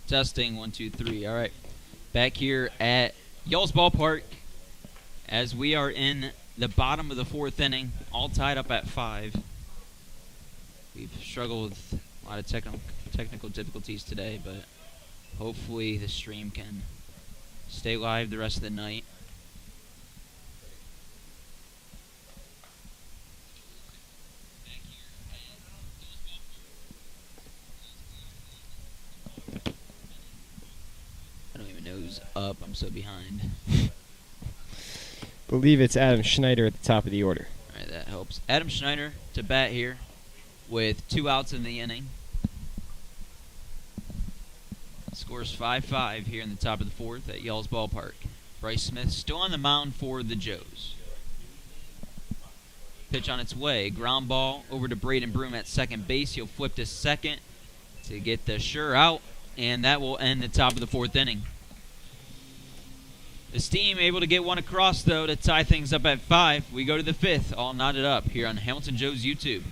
Testing, 1, 2, 3. All right. Back here at Y'all's Ballpark as we are in the bottom of the fourth inning, all tied up at 5. We've struggled with a lot of technical difficulties today, but hopefully the stream can stay live the rest of the night. I don't even know who's up. I'm so behind. Believe it's Adam Schneider at the top of the order. All right, that helps. Adam Schneider to bat here with 2 outs in the inning. Scores 5-5 here in the top of the fourth at Y'all's Ballpark. Bryce Smith still on the mound for the Joes. Pitch on its way. Ground ball over to Braden Broom at second base. He'll flip to second to get the sure out, and that will end the top of the fourth inning. The Steam able to get one across, though, to tie things up at 5. We go to the 5th, all knotted up here on Hamilton Joe's YouTube.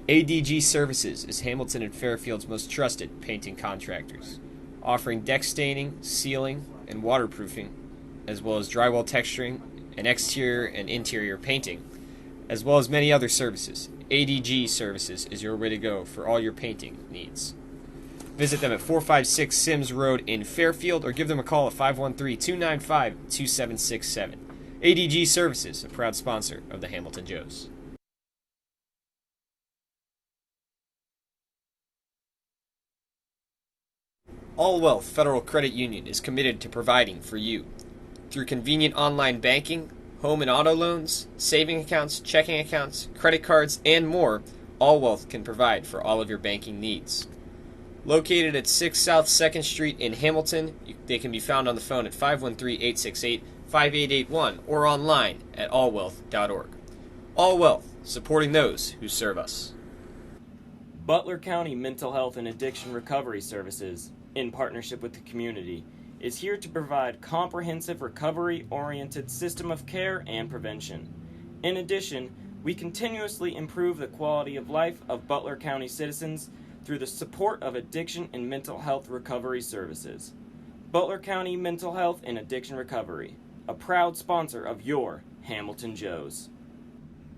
ADG Services is Hamilton and Fairfield's most trusted painting contractors, offering deck staining, sealing, and waterproofing, as well as drywall texturing and exterior and interior painting, as well as many other services. ADG Services is your way to go for all your painting needs. Visit them at 456 Sims Road in Fairfield or give them a call at 513-295-2767. ADG Services, a proud sponsor of the Hamilton Joes. All Wealth Federal Credit Union is committed to providing for you. Through convenient online banking, home and auto loans, saving accounts, checking accounts, credit cards, and more, All Wealth can provide for all of your banking needs. Located at 6 South 2nd Street in Hamilton, they can be found on the phone at 513-868-5881 or online at allwealth.org. All Wealth, supporting those who serve us. Butler County Mental Health and Addiction Recovery Services, in partnership with the community, is here to provide comprehensive recovery-oriented system of care and prevention. In addition, we continuously improve the quality of life of Butler County citizens through the support of addiction and mental health recovery services. Butler County Mental Health and Addiction Recovery, a proud sponsor of your Hamilton Joes.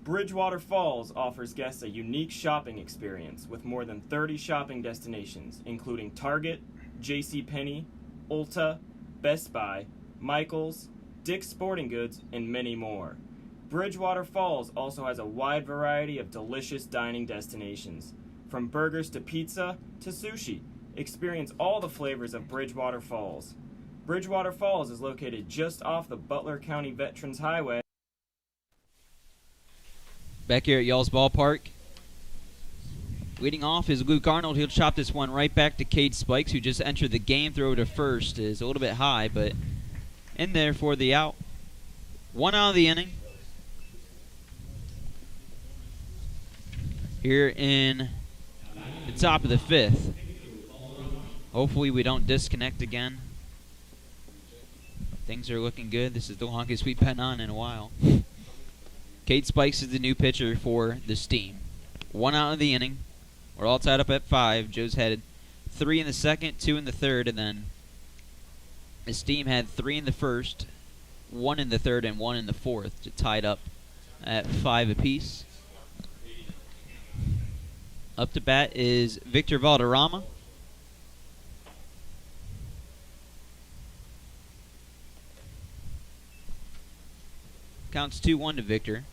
Bridgewater Falls offers guests a unique shopping experience with more than 30 shopping destinations, including Target, JCPenney, Ulta, Best Buy, Michaels, Dick's Sporting Goods, and many more. Bridgewater Falls also has a wide variety of delicious dining destinations. From burgers to pizza to sushi, experience all the flavors of Bridgewater Falls. Bridgewater Falls is located just off the Butler County Veterans Highway. Back here at Y'all's Ballpark, leading off is Luke Arnold. He'll chop this one right back to Cade Spikes, who just entered the game. Throw to first is a little bit high, but in there for the out. 1 out of the inning. Here in the top of the 5th. Hopefully we don't disconnect again. Things are looking good. This is the longest we've been on in a while. Cade Spikes is the new pitcher for the Steam. 1 out of the inning. We're all tied up at 5. Joe's had 3 in the second, 2 in the third, and then the Steam had 3 in the first, 1 in the third, and 1 in the fourth to tie it up at 5 apiece. Up to bat is Victor Valderrama. Counts 2-1 to Victor.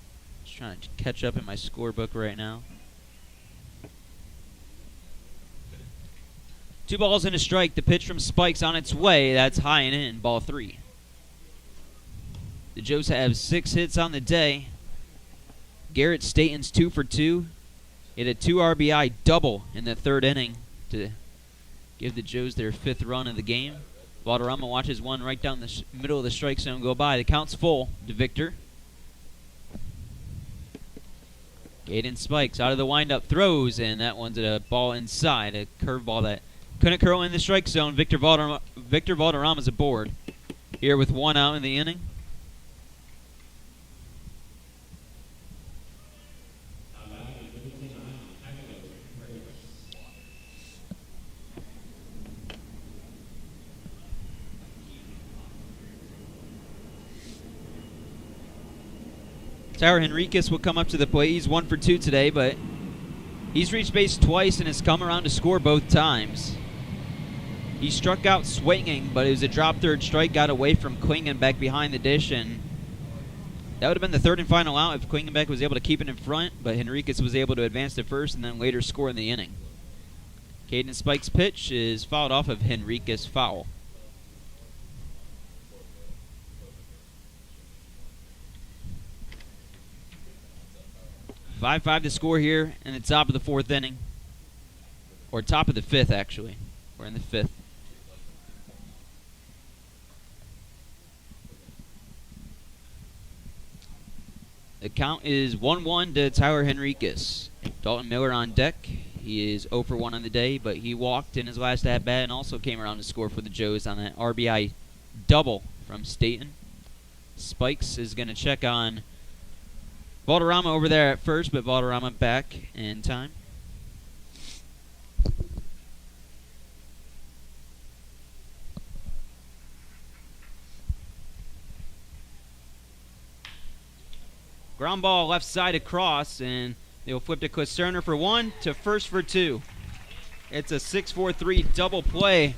Just trying to catch up in my scorebook right now. 2 balls and a strike. The pitch from Spikes on its way. That's high and in. Ball 3. The Joes have 6 hits on the day. Garrett Staten's 2 for 2. Hit a 2 RBI double in the third inning to give the Joes their 5th run of the game. Valderrama watches one right down the middle of the strike zone go by. The count's full to Victor. Gaten Spikes out of the windup, throws, and that one's a ball inside, a curveball that couldn't curl in the strike zone. Victor Valderrama's aboard here with 1 out in the inning. Tyler Henriquez will come up to the plate. He's 1 for 2 today, but he's reached base twice and has come around to score both times. He struck out swinging, but it was a drop third strike, got away from Klingenbeck behind the dish, and that would have been the 3rd and final out if Klingenbeck was able to keep it in front, but Henriquez was able to advance to first and then later score in the inning. Gaten Spike's pitch is fouled off of Henriquez, foul. 5-5 to score here in the top of the 4th inning. Or top of the 5th, actually. We're in the 5th. The count is 1-1 to Tyler Henriquez. Dalton Miller on deck. He is 0 for 1 on the day, but he walked in his last at-bat and also came around to score for the Joes on that RBI double from Staten. Spikes is going to check on Valderrama over there at first, but Valderrama back in time. Ground ball left side across, and they'll flip to Klisterner for 1 to first for 2. It's a 6-4-3 double play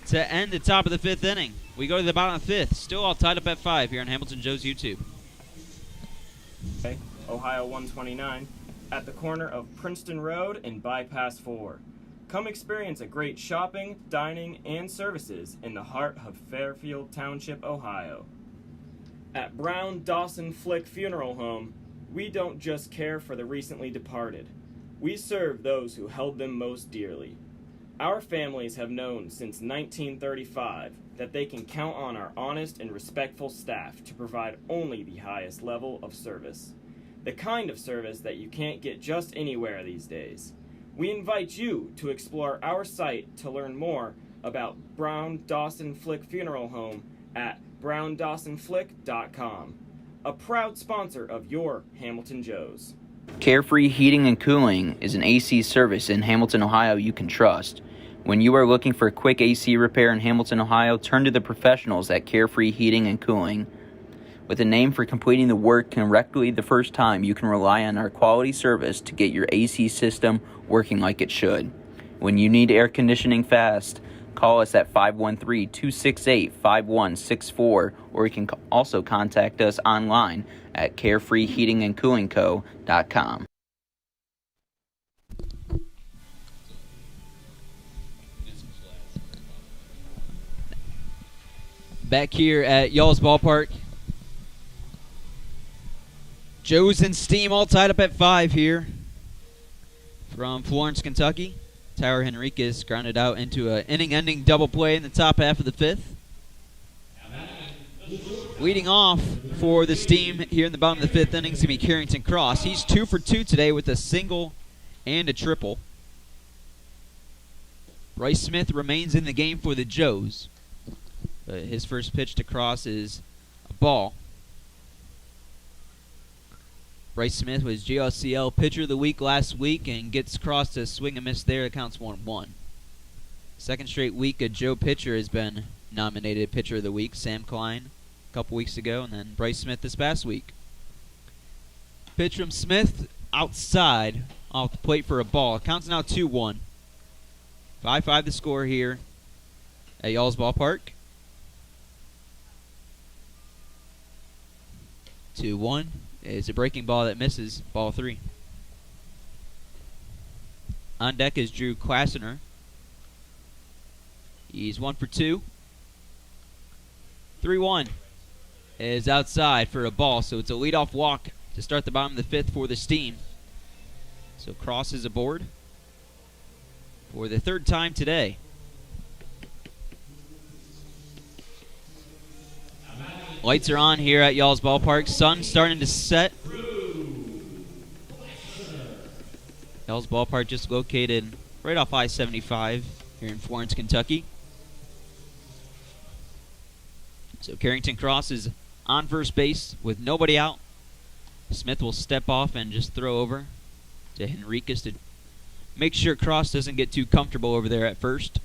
to end the top of the 5th inning. We go to the bottom of the 5th. Still all tied up at 5 here on Hamilton Joe's YouTube. Okay, Ohio 129, at the corner of Princeton Road and Bypass 4. Come experience a great shopping, dining, and services in the heart of Fairfield Township, Ohio. At Brown Dawson Flick Funeral Home, we don't just care for the recently departed. We serve those who held them most dearly. Our families have known since 1935 that they can count on our honest and respectful staff to provide only the highest level of service. The kind of service that you can't get just anywhere these days. We invite you to explore our site to learn more about Brown Dawson Flick Funeral Home at browndawsonflick.com. A proud sponsor of your Hamilton Joes. Carefree Heating and Cooling is an AC service in Hamilton, Ohio you can trust. When you are looking for a quick AC repair in Hamilton, Ohio, turn to the professionals at Carefree Heating and Cooling. With a name for completing the work correctly the first time, you can rely on our quality service to get your AC system working like it should. When you need air conditioning fast, call us at 513-268-5164, or you can also contact us online at carefreeheatingandcoolingco.com. Back here at Y'all's Ballpark. Joes and Steam all tied up at 5 here from Florence, Kentucky. Tyler Henriquez grounded out into an inning-ending double play in the top half of the 5th. Leading off for the Steam here in the bottom of the 5th inning is going to be Carrington Cross. He's 2 for 2 today with a single and a triple. Bryce Smith remains in the game for the Joes. But his first pitch to Cross is a ball. Bryce Smith was GLCL Pitcher of the Week last week and gets Cross to swing and miss there. It counts 1-1. Second straight week, a Joe pitcher has been nominated Pitcher of the Week. Sam Klein a couple weeks ago, and then Bryce Smith this past week. Pitch from Smith outside off the plate for a ball. It counts now 2-1. 5-5 the score here at Y'all's Ballpark. 2-1 is a breaking ball that misses, ball 3. On deck is Drew Klassener. He's 1 for 2. 3-1 is outside for a ball, so it's a leadoff walk to start the bottom of the 5th for the Steam. So Cross is aboard for the 3rd time today. Lights are on here at y'all's ballpark. Sun starting to set. Y'all's ballpark just located right off I-75 here in Florence, Kentucky. So Carrington Cross is on first base with nobody out. Smith will step off and just throw over to Henriquez to make sure Cross doesn't get too comfortable over there at first.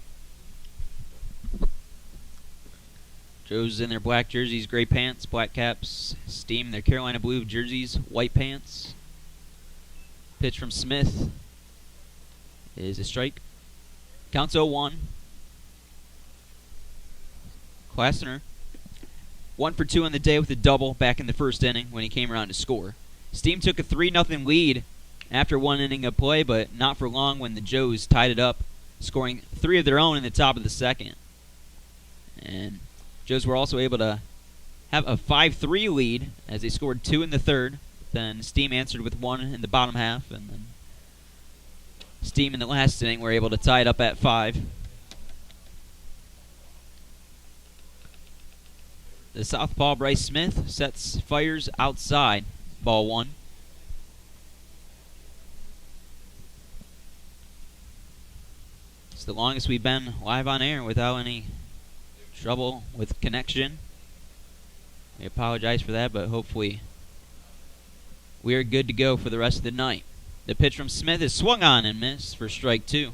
Joe's in their black jerseys, gray pants, black caps. Steam, their Carolina blue jerseys, white pants. Pitch from Smith is a strike. Counts 0-1. Klassner, 1 for 2 on the day with a double back in the first inning when he came around to score. Steam took a 3-0 lead after 1 inning of play, but not for long when the Joes tied it up, scoring 3 of their own in the top of the second. And Joes were also able to have a 5-3 lead as they scored 2 in the third. Then Steam answered with 1 in the bottom half, and then Steam in the last inning were able to tie it up at 5. The southpaw Bryce Smith fires outside, ball 1. It's the longest we've been live on air without any trouble with connection. We apologize for that, but hopefully we are good to go for the rest of the night. The pitch from Smith is swung on and missed for strike 2.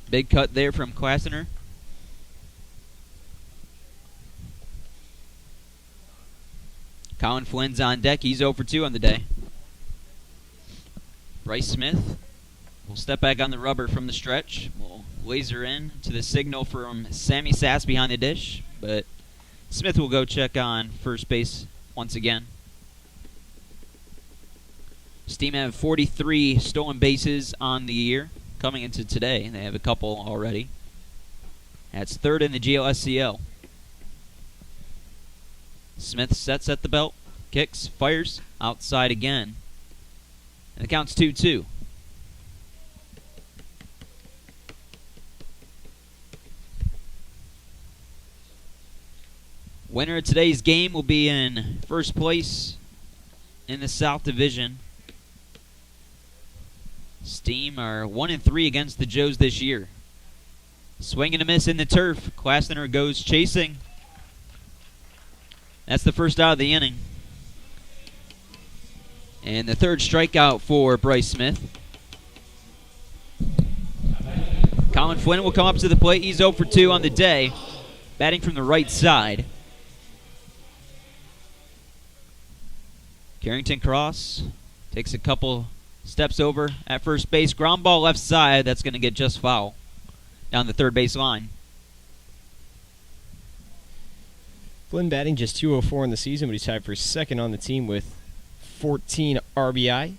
Big cut there from Klassner. Colin Flynn's on deck. He's 0 for 2 on the day. Bryce Smith will step back on the rubber from the stretch. We'll laser in to the signal from Sammy Sass behind the dish, but Smith will go check on first base once again. Steam have 43 stolen bases on the year coming into today. They have a couple already. That's 3rd in the GLSCL. Smith sets at the belt, kicks, fires, outside again. And the count's 2-2. Winner of today's game will be in first place in the South Division. Steam are 1-3 against the Joes this year. Swing and a miss in the turf. Klassner goes chasing. That's the first out of the inning. And the 3rd strikeout for Bryce Smith. Colin Flynn will come up to the plate. He's 0 for 2 on the day, batting from the right side. Carrington Cross takes a couple steps over at first base. Ground ball left side. That's going to get just foul down the third base line. Flynn batting just 204 in the season, but he's tied for second on the team with 14 RBI.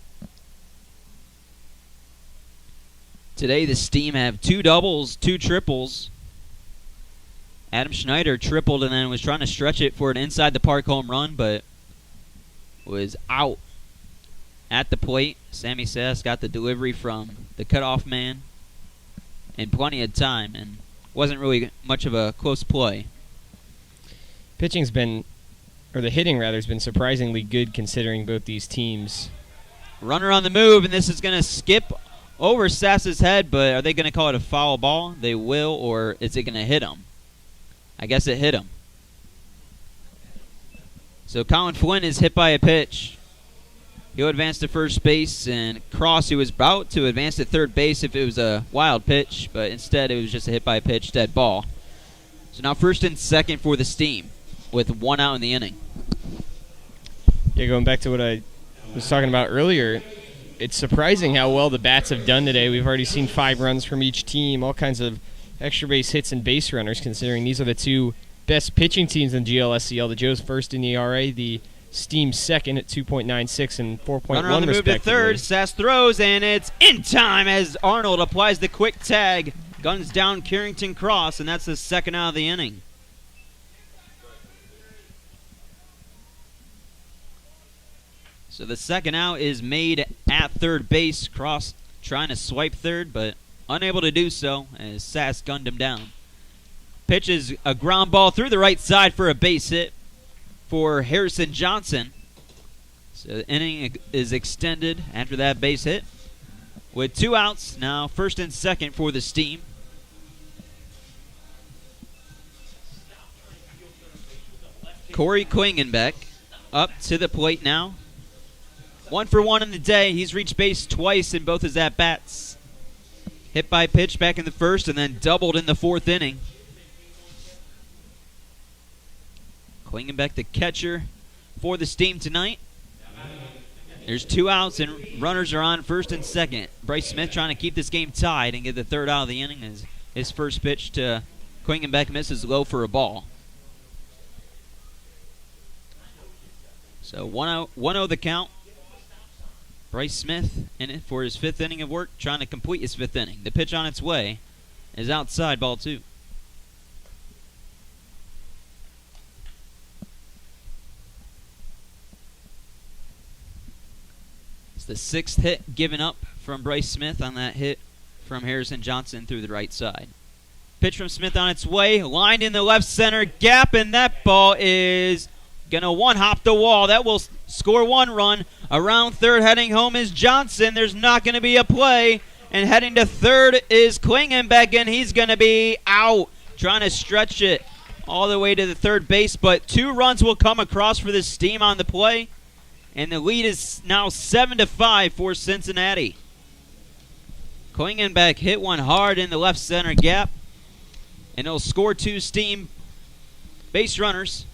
Today the Steam have 2 doubles, 2 triples. Adam Schneider tripled and then was trying to stretch it for an inside the park home run, but was out at the plate. Sammy Sass got the delivery from the cutoff man in plenty of time, and wasn't really much of a close play. Pitching's been, or the hitting rather, has been surprisingly good considering both these teams. Runner on the move, and this is going to skip over Sass's head, but are they going to call it a foul ball? They will, or is it going to hit him? I guess it hit him. So Colin Flynn is hit by a pitch. He'll advance to first base, and Cross, who was about to advance to third base if it was a wild pitch, but instead it was just a hit by a pitch, dead ball. So now first and second for the Steam with 1 out in the inning. Yeah, going back to what I was talking about earlier, it's surprising how well the bats have done today. We've already seen 5 runs from each team, all kinds of extra base hits and base runners, considering these are the 2 best pitching teams in GLSCL. The Joes first in ERA, the Steam second at 2.96 and 4.1 Runner on the move to third. Sass throws, and it's in time as Arnold applies the quick tag. Guns down Carrington Cross, and that's the 2nd out of the inning. So the 2nd out is made at third base. Cross trying to swipe third, but unable to do so as Sass gunned him down. Pitches a ground ball through the right side for a base hit. for Harrison Johnson. So the inning is extended after that base hit. With 2 outs, now first and second for the Steam. Corey Klingenbeck up to the plate now. 1 for 1 in the day. He's reached base twice in both his at-bats. Hit by pitch back in the first and then doubled in the 4th inning. Klingenbeck, the catcher for the Steam tonight. There's 2 outs and runners are on first and second. Bryce Smith trying to keep this game tied and get the 3rd out of the inning as his first pitch to Klingenbeck misses low for a ball. So 1-0 the count. Bryce Smith in it for his 5th inning of work, trying to complete his 5th inning. The pitch on its way is outside, ball 2. It's the 6th hit given up from Bryce Smith on that hit from Harrison Johnson through the right side. Pitch from Smith on its way, lined in the left center gap, and that ball is gonna one-hop the wall. That will score 1 run. Around third, heading home is Johnson. There's not gonna be a play. And heading to third is Klingenbeck, and he's gonna be out. Trying to stretch it all the way to the third base, but 2 runs will come across for this Steam on the play. And the lead is now 7-5 for Cincinnati. Klingenbeck hit one hard in the left center gap. And he'll score 2 Steam base runners.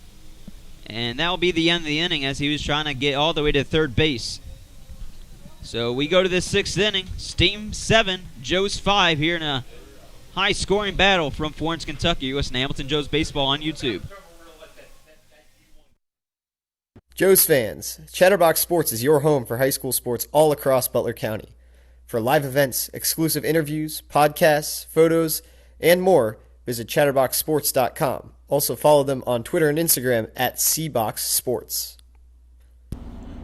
And that will be the end of the inning as he was trying to get all the way to third base. So we go to the 6th inning. Steam 7, Joe's 5 here in a high-scoring battle from Florence, Kentucky. You listen to Hamilton Joe's Baseball on YouTube. Joe's fans, Chatterbox Sports is your home for high school sports all across Butler County. For live events, exclusive interviews, podcasts, photos, and more, visit chatterboxsports.com. Also follow them on Twitter and Instagram at CBoxSports.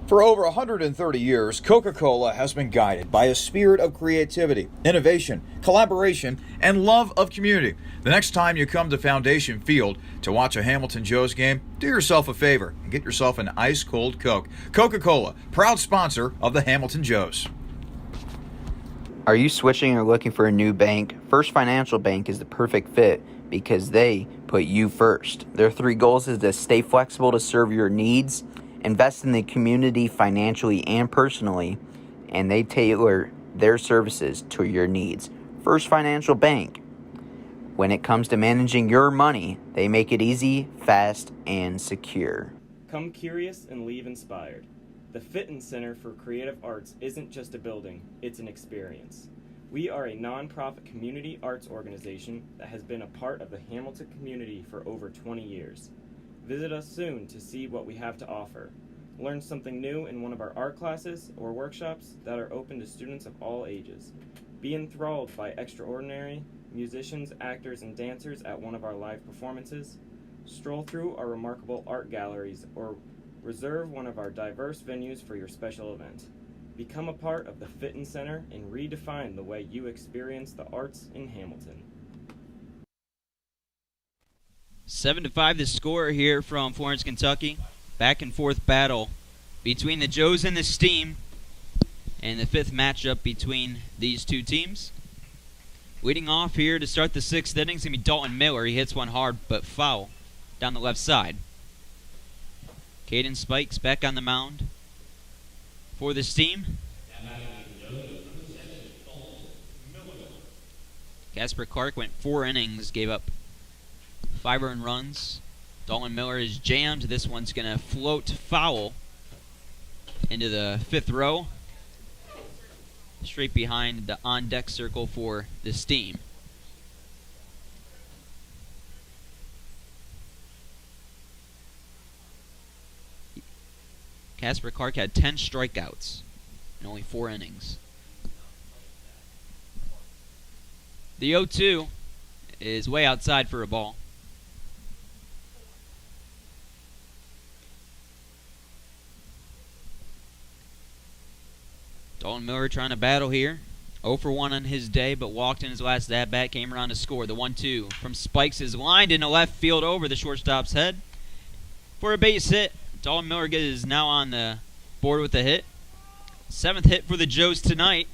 For over 130 years, Coca-Cola has been guided by a spirit of creativity, innovation, collaboration, and love of community. The next time you come to Foundation Field to watch a Hamilton Joe's game, do yourself a favor and get yourself an ice-cold Coke. Coca-Cola, proud sponsor of the Hamilton Joes. Are you switching or looking for a new bank? First Financial Bank is the perfect fit because they put you first. Their 3 goals is to stay flexible to serve your needs, invest in the community financially and personally, and they tailor their services to your needs. First Financial Bank. When it comes to managing your money, they make it easy, fast, and secure. Come curious and leave inspired. The Fitton Center for Creative Arts isn't just a building, it's an experience. We are a nonprofit community arts organization that has been a part of the Hamilton community for over 20 years. Visit us soon to see what we have to offer. Learn something new in one of our art classes or workshops that are open to students of all ages. Be enthralled by extraordinary musicians, actors, and dancers at one of our live performances. Stroll through our remarkable art galleries or reserve one of our diverse venues for your special event. Become a part of the Fitton Center and redefine the way you experience the arts in Hamilton. 7-5 the score here from Florence, Kentucky. Back and forth battle between the Joes and the Steam. And the 5th matchup between these 2 teams. Leading off here to start the 6th inning is going to be Dalton Miller. He hits one hard but foul down the left side. Caden Spikes back on the mound for the Steam. Casper Clark went 4 innings, gave up 5 earned runs. Dalton Miller is jammed. This one's going to float foul into the 5th row. Straight behind the on-deck circle for the Steam. Casper Clark had 10 strikeouts in only 4 innings. The 0-2 is way outside for a ball. Dalton Miller trying to battle here. 0 for 1 on his day, but walked in his last at-bat, came around to score. The 1-2 from Spikes is lined into left field over the shortstop's head. for a base hit. Dalton Miller is now on the board with a hit. 7th hit for the Joes tonight.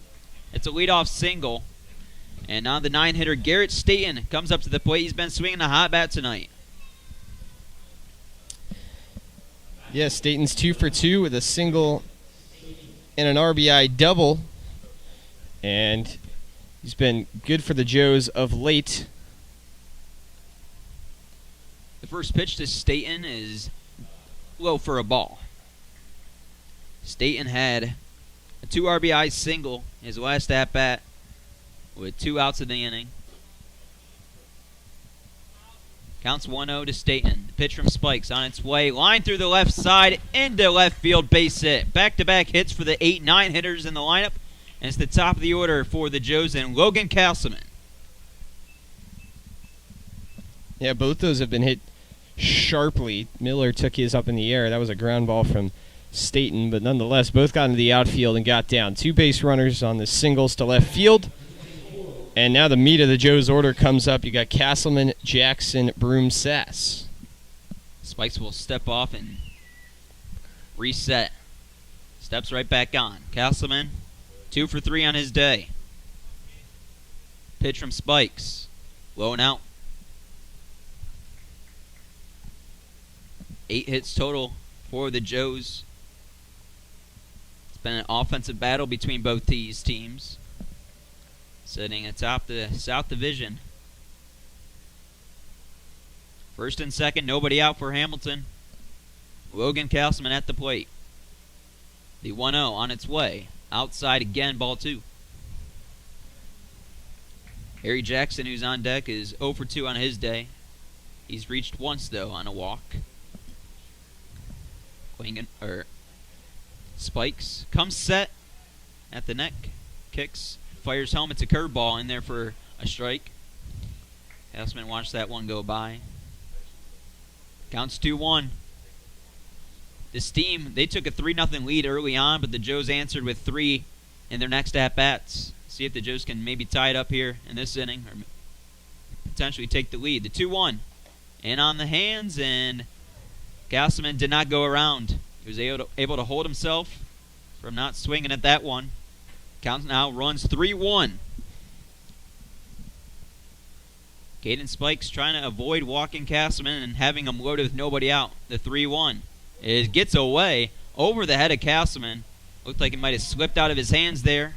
It's a leadoff single. And now the 9-hitter Garrett Staten comes up to the plate. He's been swinging a hot bat tonight. Yeah, Staten's 2 for 2 with a single and an RBI double. And he's been good for the Joes of late. The first pitch to Staten is low for a ball. Staten had a 2 RBI single his last at-bat with 2 outs in the inning. Counts 1-0 to Staten. The pitch from Spikes on its way. Line through the left side into left field, base hit. Back-to-back hits for the 8-9 hitters in the lineup. And it's the top of the order for the Joes and Logan Castleman. Yeah, both those have been hit sharply. Miller took his up in the air. That was a ground ball from Staten, but nonetheless, both got into the outfield and got down. 2 base runners on the singles to left field. And now the meat of the Joes order comes up. You got Castleman, Jackson, Broom, Sass. Spikes will step off and reset. Steps right back on. Castleman, 2 for 3 on his day. Pitch from Spikes. Low and out. 8 hits total for the Joes. It's been an offensive battle between both these teams. Sitting atop the South Division. First and second, nobody out for Hamilton. Logan Castleman at the plate. The 1-0 on its way. Outside again, ball 2. Harry Jackson, who's on deck, is 0 for 2 on his day. He's reached once, though, on a walk. Spikes comes set at the neck. Kicks. Fires home. It's a curveball in there for a strike. Castleman watched that one go by. Counts 2-1. This team, they took a 3-0 lead early on, but the Joes answered with 3 in their next at-bats. See if the Joes can maybe tie it up here in this inning or potentially take the lead. The 2-1. In on the hands, and Castleman did not go around. He was able to hold himself from not swinging at that one. Count now runs 3-1. Caden Spikes trying to avoid walking Castleman and having him loaded with nobody out. The 3-1. It gets away over the head of Castleman. Looked like it might have slipped out of his hands there.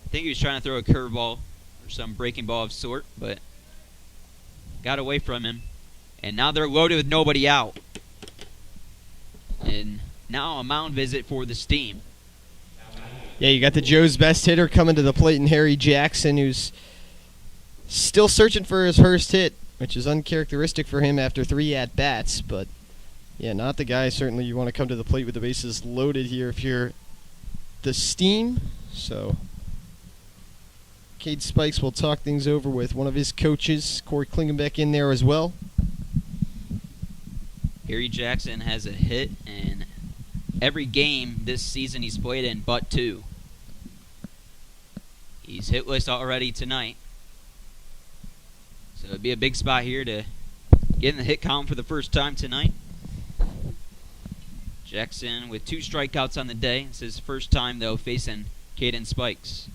I think he was trying to throw a curveball or some breaking ball of sort, but got away from him. And now they're loaded with nobody out. And now a mound visit for the Steam. Yeah, you got the Joe's best hitter coming to the plate in Harry Jackson, who's still searching for his first hit, which is uncharacteristic for him after 3 at-bats. But, yeah, not the guy certainly you want to come to the plate with the bases loaded here if you're the Steam. So, Cade Spikes will talk things over with one of his coaches, Corey Klingenbeck, in there as well. Harry Jackson has a hit in every game this season he's played in but 2. He's hitless already tonight. So it'd be a big spot here to get in the hit column for the first time tonight. Jackson with 2 strikeouts on the day. It's his first time, though, facing Caden Spikes.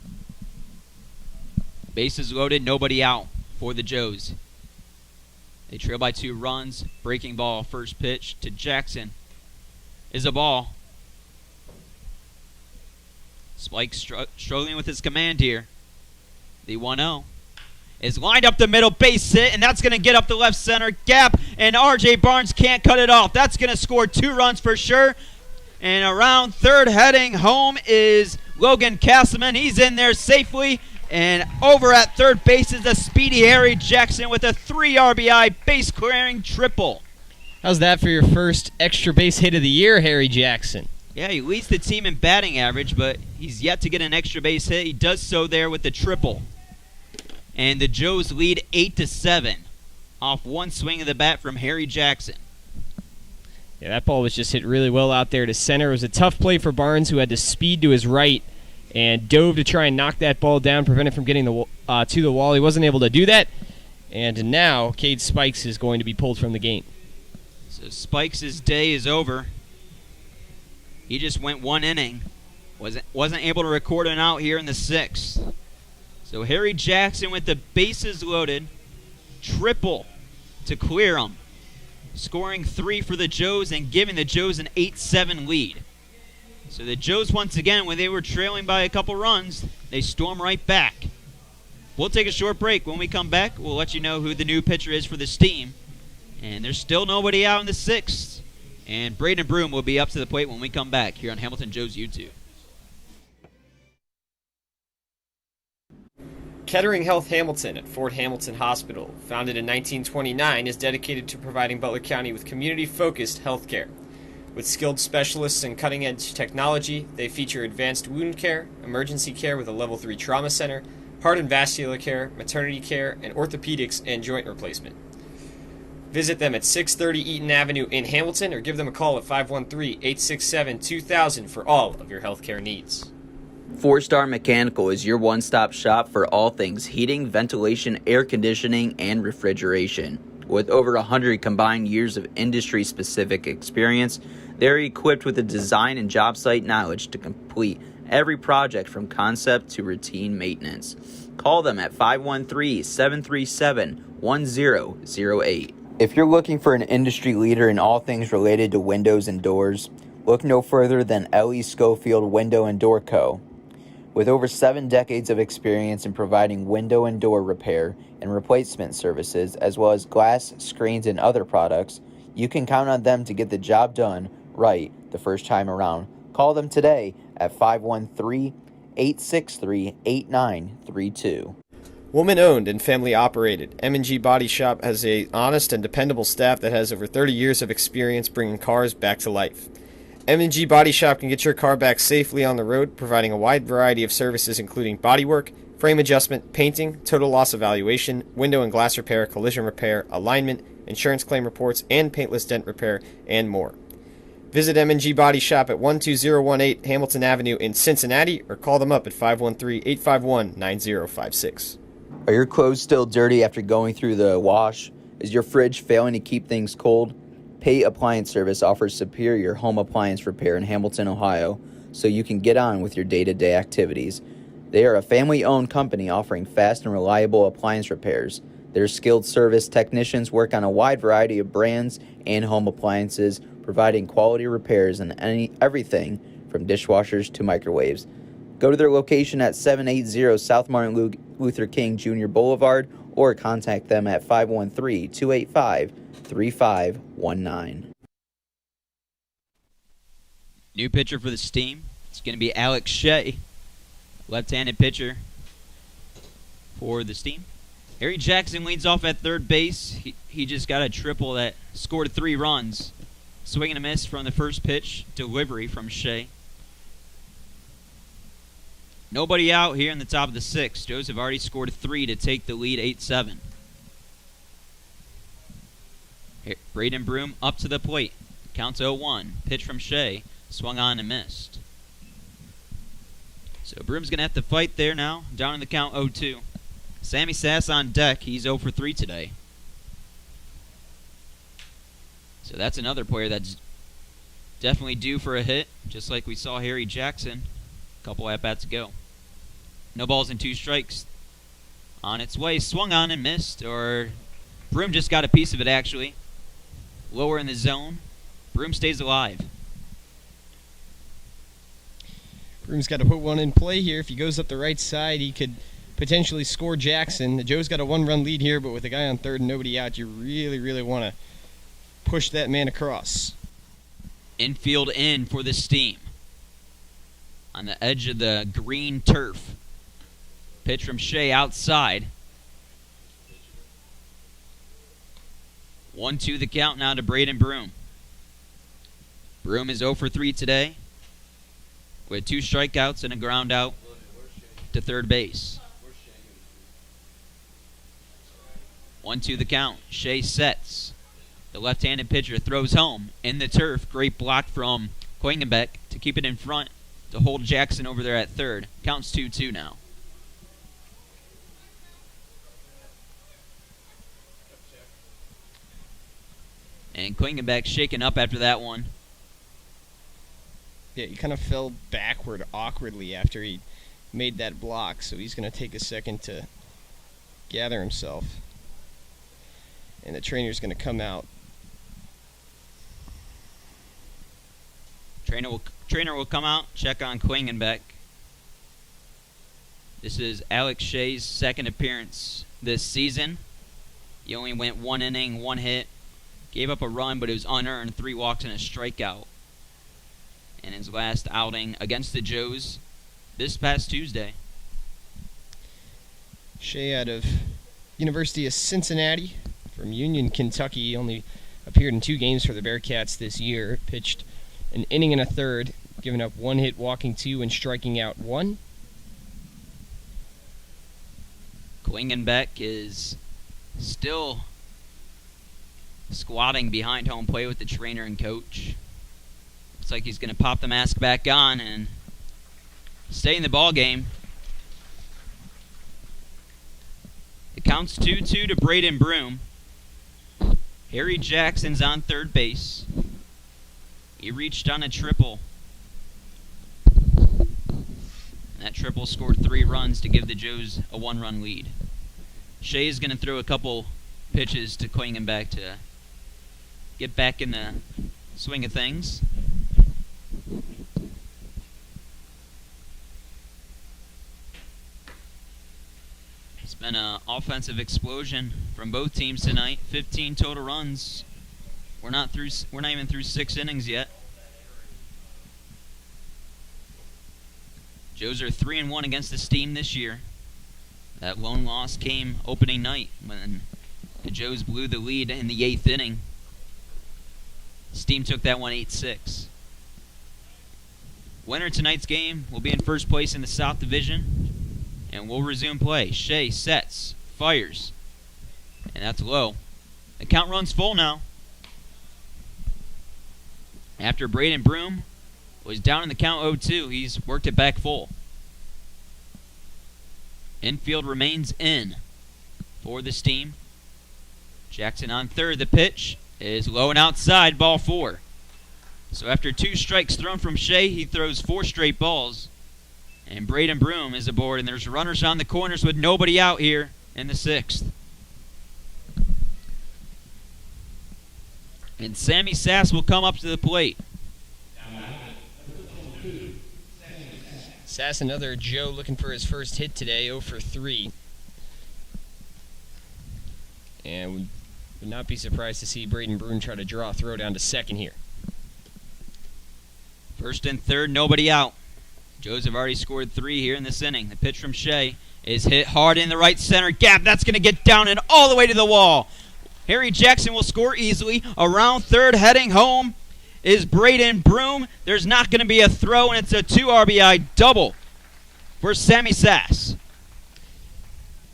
Bases loaded, nobody out for the Joes. They trail by 2 runs. Breaking ball, first pitch to Jackson is a ball. Spikes struggling with his command here. The 1-0 is lined up the middle, base hit, and that's going to get up the left center gap, and R.J. Barnes can't cut it off. That's going to score 2 runs for sure. And around third, heading home, is Logan Castleman. He's in there safely. And over at third base is the speedy Harry Jackson with a 3 RBI base-clearing triple. How's that for your first extra base hit of the year, Harry Jackson? Yeah, he leads the team in batting average, but he's yet to get an extra base hit. He does so there with the triple. And the Joes lead 8-7 off 1 swing of the bat from Harry Jackson. Yeah, that ball was just hit really well out there to center. It was a tough play for Barnes, who had to speed to his right and dove to try and knock that ball down, prevent it from getting to the wall. He wasn't able to do that. And now Cade Spikes is going to be pulled from the game. So So Spikes' day is over. He just went 1 inning. Wasn't able to record an out here in the 6th. So Harry Jackson with the bases loaded. Triple to clear him. Scoring 3 for the Joes and giving the Joes an 8-7 lead. So the Joes, once again, when they were trailing by a couple runs, they storm right back. We'll take a short break. When we come back, we'll let you know who the new pitcher is for this team. And there's still nobody out in the 6th. And Braden Broom will be up to the plate when we come back here on Hamilton Joe's YouTube. Kettering Health Hamilton at Fort Hamilton Hospital, founded in 1929, is dedicated to providing Butler County with community-focused health care. With skilled specialists and cutting-edge technology, they feature advanced wound care, emergency care with a Level 3 trauma center, heart and vascular care, maternity care, and orthopedics and joint replacement. Visit them at 630 Eaton Avenue in Hamilton or give them a call at 513-867-2000 for all of your healthcare needs. 4-Star Mechanical is your one-stop shop for all things heating, ventilation, air conditioning, and refrigeration. With over 100 combined years of industry-specific experience, they're equipped with the design and job site knowledge to complete every project from concept to routine maintenance. Call them at 513-737-1008. If you're looking for an industry leader in all things related to windows and doors, look no further than L.E. Schofield Window and Door Co. With over 7 decades of experience in providing window and door repair and replacement services, as well as glass, screens, and other products, you can count on them to get the job done right the first time around. Call them today at 513-863-8932. Woman-owned and family-operated, M&G Body Shop has a honest and dependable staff that has over 30 years of experience bringing cars back to life. M&G Body Shop can get your car back safely on the road, providing a wide variety of services including bodywork, frame adjustment, painting, total loss evaluation, window and glass repair, collision repair, alignment, insurance claim reports, and paintless dent repair, and more. Visit M&G Body Shop at 12018 Hamilton Avenue in Cincinnati or call them up at 513-851-9056. Are your clothes still dirty after going through the wash? Is your fridge failing to keep things cold? Pay Appliance Service offers superior home appliance repair in Hamilton, Ohio, so you can get on with your day-to-day activities. They are a family-owned company offering fast and reliable appliance repairs. Their skilled service technicians work on a wide variety of brands and home appliances, providing quality repairs on everything from dishwashers to microwaves. Go to their location at 780 South Martin Luther King Jr. Boulevard or contact them at 513-285-3519. New pitcher for the Steam. It's going to be Alex Shea, left-handed pitcher for the Steam. Harry Jackson leads off at third base. He just got a triple that scored 3 runs. Swing and a miss from the first pitch. Delivery from Shea. Nobody out here in the top of the 6th. Joes have already scored 3 to take the lead 8-7. Braden Broom up to the plate. Counts 0-1. Pitch from Shea. Swung on and missed. So Broom's going to have to fight there now. Down in the count 0-2. Sammy Sass on deck. He's 0 for 3 today. So that's another player that's definitely due for a hit, just like we saw Harry Jackson a couple at-bats ago. No balls and 2 strikes. On its way, swung on and missed, or Broom just got a piece of it actually. Lower in the zone. Broom stays alive. Broom's got to put one in play here. If he goes up the right side, he could potentially score Jackson. The Joe's got a 1-run lead here, but with a guy on third and nobody out, you really, really want to push that man across. Infield in for the Steam. On the edge of the green turf. Pitch from Shea outside. 1-2 the count now to Braden Broom. Broom is 0 for 3 today, with 2 strikeouts and a ground out to third base. 1-2 the count. Shea sets. The left-handed pitcher throws home in the turf. Great block from Klingenbeck to keep it in front to hold Jackson over there at third. Counts 2-2 now. And Klingenbeck shaken up after that one. Yeah, he kind of fell backward awkwardly after he made that block, so he's going to take a second to gather himself. And the trainer's going to come out. Trainer will come out, check on Klingenbeck. This is Alex Shea's second appearance this season. He only went 1 inning, 1 hit. Gave up a run, but it was unearned, 3 walks and a strikeout. In his last outing against the Joes this past Tuesday. Shea out of University of Cincinnati from Union, Kentucky. He only appeared in 2 games for the Bearcats this year. Pitched an inning and a third, giving up 1 hit, walking 2, and striking out 1. Klingenbeck is still squatting behind home plate with the trainer and coach. Looks like he's going to pop the mask back on and stay in the ball game. It counts 2-2 to Braden Broom. Harry Jackson's on third base. He reached on a triple. And that triple scored 3 runs to give the Joes a 1-run lead. Shea is going to throw a couple pitches to Klingenbeck to get back in the swing of things. It's been an offensive explosion from both teams tonight. 15 total runs. We're not even through 6 innings yet. Joes are 3-1 against the Steam this year. That lone loss came opening night when the Joes blew the lead in the 8th inning. Steam took that one 8-6. Winner of tonight's game will be in first place in the South Division, and we'll resume play. Shea sets, fires, and that's low. The count runs full now. After Braden Broom was down in the count 0-2, he's worked it back full. Infield remains in for the Steam. Jackson on third. The pitch is low and outside, ball 4. So after 2 strikes thrown from Shea, he throws 4 straight balls. And Braden Broom is aboard, and there's runners on the corners with nobody out here in the 6th. And Sammy Sass will come up to the plate. Sass, another Joe looking for his first hit today, 0 for 3. And would not be surprised to see Braden Broom try to draw a throw down to second here. First and third, nobody out. Joes have already scored 3 here in this inning. The pitch from Shea is hit hard in the right center gap. That's going to get down and all the way to the wall. Harry Jackson will score easily. Around third, heading home is Braden Broom. There's not going to be a throw, and it's a 2 RBI double for Sammy Sass.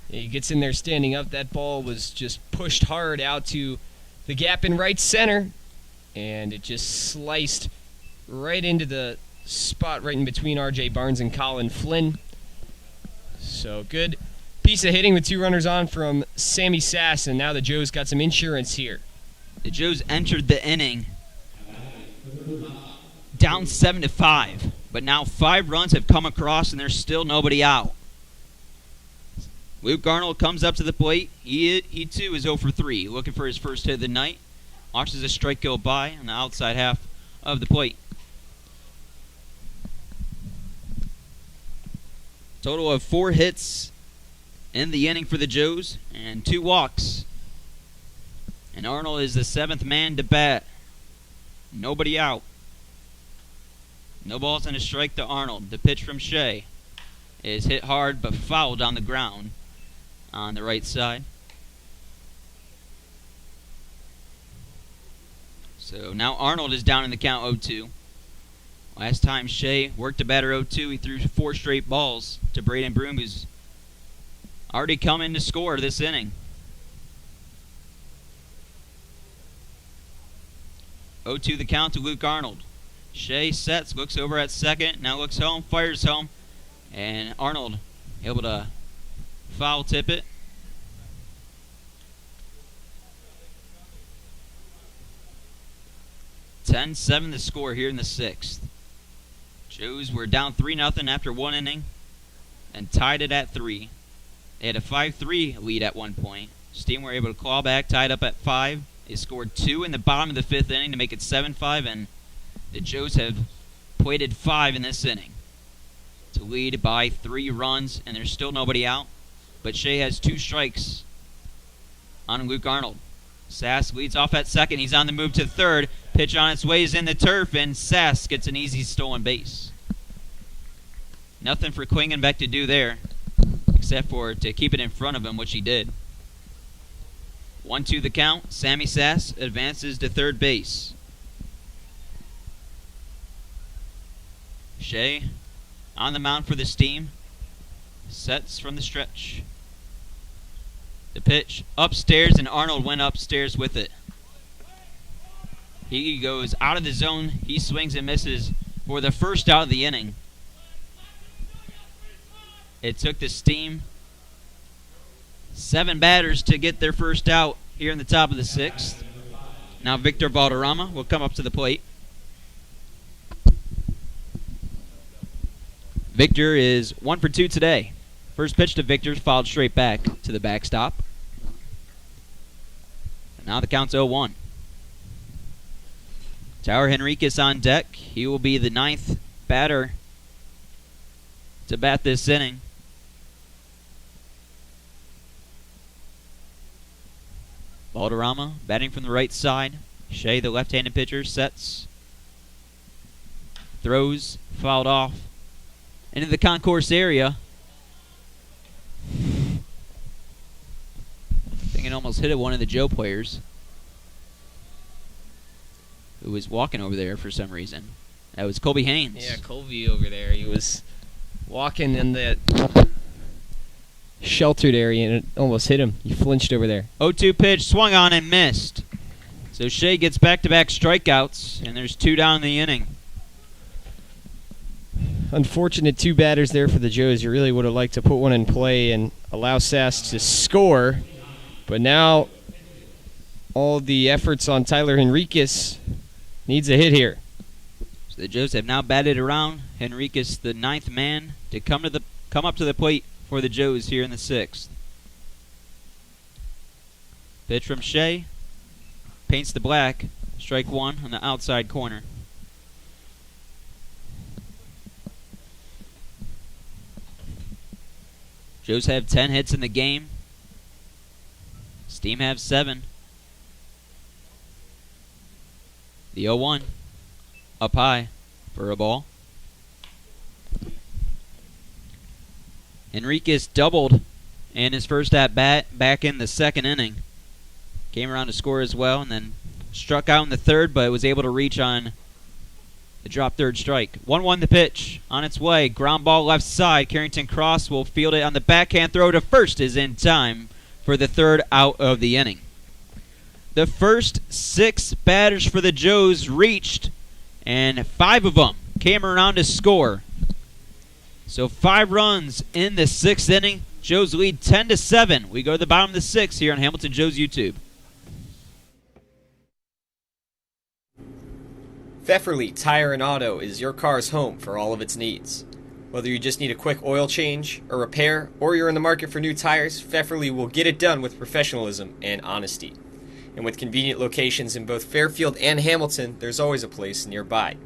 He gets in there standing up. That ball was just pushed hard out to the gap in right center, and it just sliced right into the spot right in between R.J. Barnes and Colin Flynn. So good piece of hitting with 2 runners on from Sammy Sass, and now the Joes got some insurance here. The Joes entered the inning down 7-5, but now 5 runs have come across, and there's still nobody out. Luke Arnold comes up to the plate. He too is 0 for 3, looking for his first hit of the night. Watches a strike go by on the outside half of the plate. Total of 4 hits in the inning for the Joes and 2 walks. And Arnold is the 7th man to bat. Nobody out. No balls and a strike to Arnold. The pitch from Shea is hit hard but fouled on the ground on the right side. So now Arnold is down in the count 0-2. Last time Shea worked a batter 0-2, he threw 4 straight balls to Braden Broom, who's already come in to score this inning. 0-2 the count to Luke Arnold. Shea sets, looks over at second, now looks home, fires home, and Arnold able to foul tip it. 10-7 the score here in the 6th. Joes were down 3-0 after one inning and tied it at 3. They had a 5-3 lead at one point. Steam were able to claw back, tied up at 5. They scored 2 in the bottom of the 5th inning to make it 7-5, and the Joes have plated 5 in this inning to lead by 3 runs, and there's still nobody out. But Shea has 2 strikes on Luke Arnold. Sass leads off at second. He's on the move to third. Pitch on its way is in the turf, and Sass gets an easy stolen base. Nothing for Klingenbeck to do there, except for to keep it in front of him, which he did. 1-2 the count. Sammy Sass advances to third base. Shea on the mound for the Steam. Sets from the stretch. The pitch upstairs, and Arnold went upstairs with it. He goes out of the zone. He swings and misses for the first out of the inning. It took the Steam 7 batters to get their first out here in the top of the 6th. Now Victor Valderrama will come up to the plate. Victor is 1 for 2 today. First pitch to Victor, fouled straight back to the backstop. And now the count's 0-1. Tower Henriquez on deck. He will be the 9th batter to bat this inning. Valderrama batting from the right side. Shea, the left-handed pitcher, sets. Throws, fouled off into the concourse area. I think it almost hit one of the Joe players who was walking over there for some reason. That was Colby Haynes. Yeah, Colby over there. He was walking in that sheltered area, and it almost hit him. He flinched over there. 0-2 pitch, swung on and missed. So Shea gets back-to-back strikeouts, and there's 2 down in the inning. Unfortunate 2 batters there for the Joes. You really would have liked to put one in play and allow Sass to score. But now all the efforts on Tyler Henriquez needs a hit here. So the Joes have now batted around. Henriquez, the 9th man, to come up to the plate for the Joes here in the 6th. Pitch from Shea. Paints the black. Strike 1 on the outside corner. Joes have 10 hits in the game. Steam have 7. The 0-1 up high for a ball. Henriquez doubled in his first at-bat back in the 2nd inning. Came around to score as well, and then struck out in the 3rd, but was able to reach on the drop 3rd strike. 1-1 the pitch. On its way. Ground ball left side. Carrington Cross will field it on the backhand throw to first. Is in time for the 3rd out of the inning. The first 6 batters for the Joes reached, and 5 of them came around to score. So 5 runs in the 6th inning. Joes lead 10-7. We go to the bottom of the 6th here on Hamilton Joe's YouTube. Pfefferly Tire and Auto is your car's home for all of its needs. Whether you just need a quick oil change, a repair, or you're in the market for new tires, Pfefferly will get it done with professionalism and honesty. And with convenient locations in both Fairfield and Hamilton, there's always a place nearby.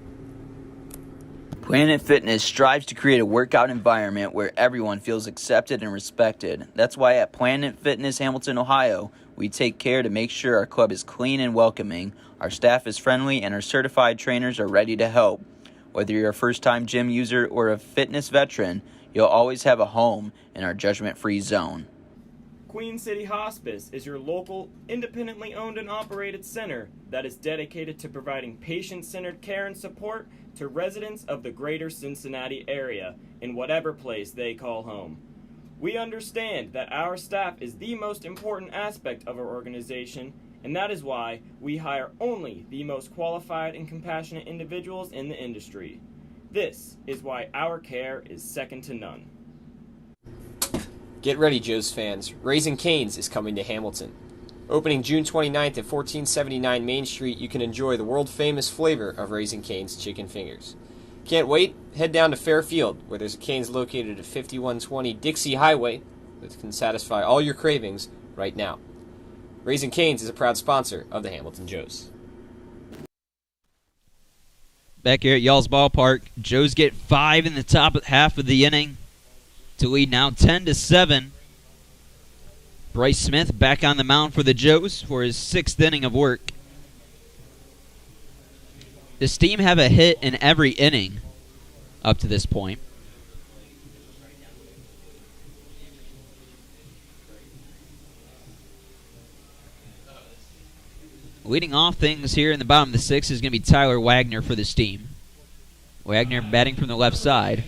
Planet Fitness strives to create a workout environment where everyone feels accepted and respected. That's why at Planet Fitness Hamilton, Ohio, we take care to make sure our club is clean and welcoming, our staff is friendly, and our certified trainers are ready to help. Whether you're a first-time gym user or a fitness veteran, you'll always have a home in our judgment-free zone. Queen City Hospice is your local, independently owned and operated center that is dedicated to providing patient-centered care and support to residents of the greater Cincinnati area in whatever place they call home. We understand that our staff is the most important aspect of our organization, and that is why we hire only the most qualified and compassionate individuals in the industry. This is why our care is second to none. Get ready, Joe's fans. Raising Cane's is coming to Hamilton. Opening June 29th at 1479 Main Street, you can enjoy the world-famous flavor of Raising Cane's chicken fingers. Can't wait? Head down to Fairfield, where there's a Cane's located at 5120 Dixie Highway that can satisfy all your cravings right now. Raising Cane's is a proud sponsor of the Hamilton Joes. Back here at Y'all's Ballpark, Joes get 5 in the top half of the inning to lead now 10-7. Bryce Smith back on the mound for the Joes for his 6th inning of work. This team have a hit in every inning up to this point. Leading off things here in the bottom of the 6th is going to be Tyler Wagner for this team. Wagner batting from the left side.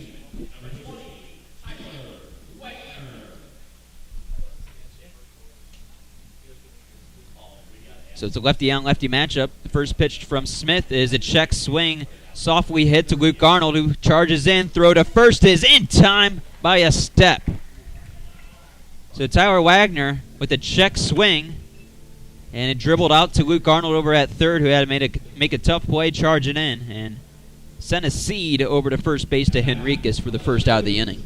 So it's a lefty-on-lefty matchup. The first pitch from Smith is a check swing, softly hit to Luke Arnold, who charges in. Throw to first is in time by a step. So Tyler Wagner with a check swing, and it dribbled out to Luke Arnold over at third, who had to make a tough play, charge it in, and sent a seed over to first base to Henriquez for the first out of the inning.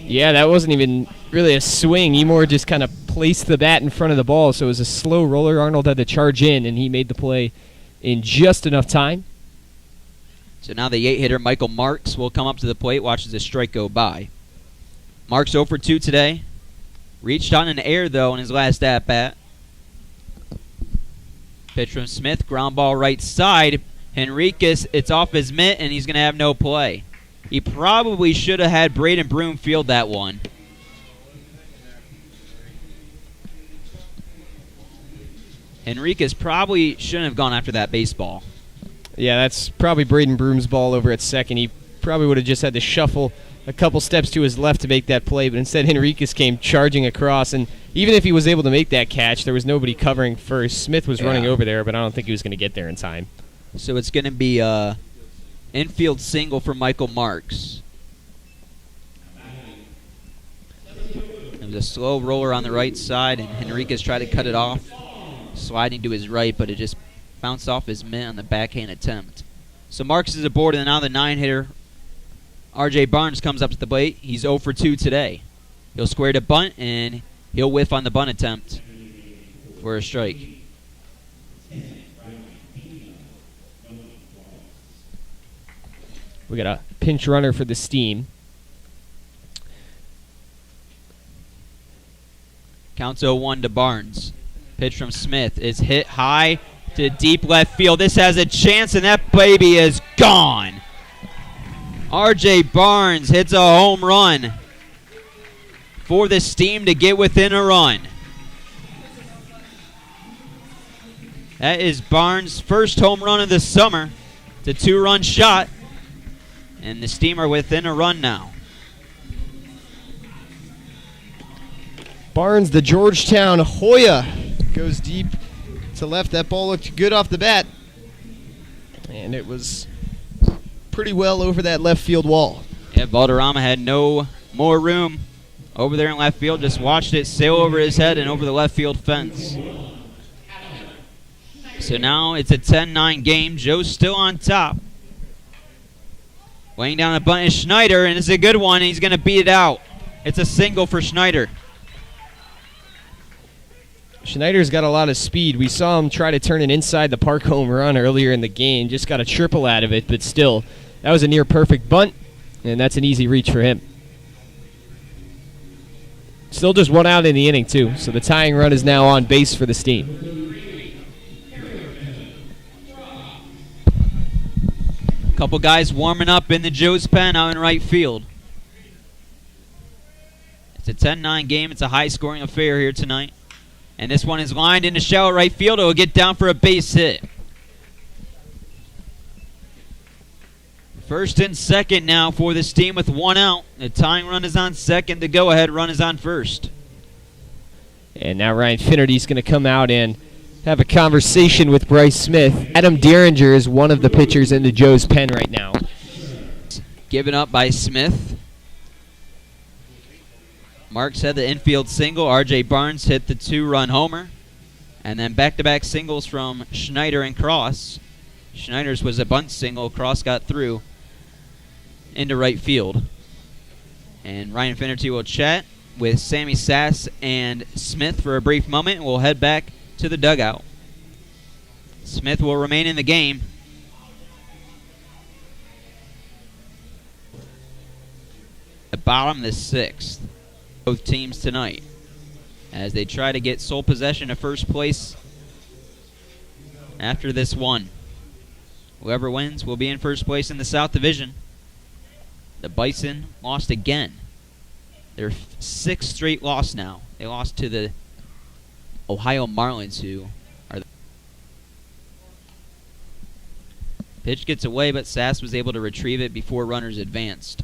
Yeah, that wasn't even really a swing. He more just kind of placed the bat in front of the ball, so it was a slow roller. Arnold had to charge in, and he made the play in just enough time. So now the 8-hitter Michael Marks will come up to the plate, watches the strike go by. Marks 0 for 2 today. Reached on an air, though, in his last at-bat. Pitch from Smith, ground ball right side. Henriquez, it's off his mitt, and he's going to have no play. He probably should have had Braden Broom field that one. Henriquez probably shouldn't have gone after that baseball. Yeah, that's probably Braden Broom's ball over at second. He probably would have just had to shuffle a couple steps to his left to make that play, but instead Henriquez came charging across, and even if he was able to make that catch, there was nobody covering first. Smith was running over there, but I don't think he was going to get there in time. So it's going to be a infield single for Michael Marks. It was a slow roller on the right side, and Henriquez tried to cut it off, sliding to his right, but it just bounced off his mitt on the backhand attempt. So Marks is aboard, and now the 9-hitter R.J. Barnes comes up to the plate. He's 0 for 2 today. He'll square to bunt, and he'll whiff on the bunt attempt for a strike. We got a pinch runner for the Steam. Counts 0-1 to Barnes. Pitch from Smith is hit high to deep left field. This has a chance, and that baby is gone. R.J. Barnes hits a home run for the Steam to get within a run. That is Barnes' first home run of the summer. It's a 2-run shot, and the Steam are within a run now. Barnes, the Georgetown Hoya, goes deep to left. That ball looked good off the bat, and it was pretty well over that left field wall. Yeah, Valderrama had no more room over there in left field. Just watched it sail over his head and over the left field fence. So now it's a 10-9 game. Joe's still on top. Laying down the bunt is Schneider, and it's a good one. And he's going to beat it out. It's a single for Schneider. Schneider's got a lot of speed. We saw him try to turn an inside the park home run earlier in the game. Just got a triple out of it, but still, that was a near perfect bunt, and that's an easy reach for him. Still just 1 out in the inning, too, so the tying run is now on base for the Steam. A couple guys warming up in the Joe's pen out in right field. It's a 10-9 game. It's a high-scoring affair here tonight. And this one is lined into shallow right field. It will get down for a base hit. First and second now for this team with 1 out. The tying run is on second. The go-ahead run is on first. And now Ryan Finnerty's going to come out and have a conversation with Bryce Smith. Adam Derringer is one of the pitchers in the Joe's pen right now. Given up by Smith. Marks had the infield single. R.J. Barnes hit the 2-run homer. And then back-to-back singles from Schneider and Cross. Schneider's was a bunt single. Cross got through into right field. And Ryan Finnerty will chat with Sammy Sass and Smith for a brief moment, and we'll head back to the dugout. Smith will remain in the game. The bottom of the sixth. Both teams tonight as they try to get sole possession of first place after this one. Whoever wins will be in first place in the South Division. The Bison lost again. Their sixth straight loss now. They lost to the Ohio Marlins, who are the pitch gets away, but Sass was able to retrieve it before runners advanced.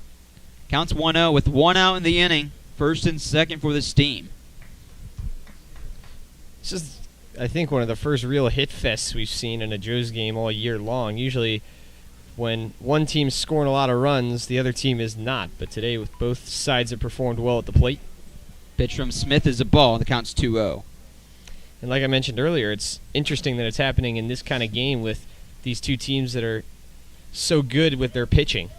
Counts 1-0 with one out in the inning. First and second for this team. This is, I think, one of the first real hit fests we've seen in a Joe's game all year long. Usually when one team's scoring a lot of runs, the other team is not. But today, with both sides have performed well at the plate. Pitch from Smith is a ball. The count's 2-0. And like I mentioned earlier, it's interesting that it's happening in this kind of game with these two teams that are so good with their pitching.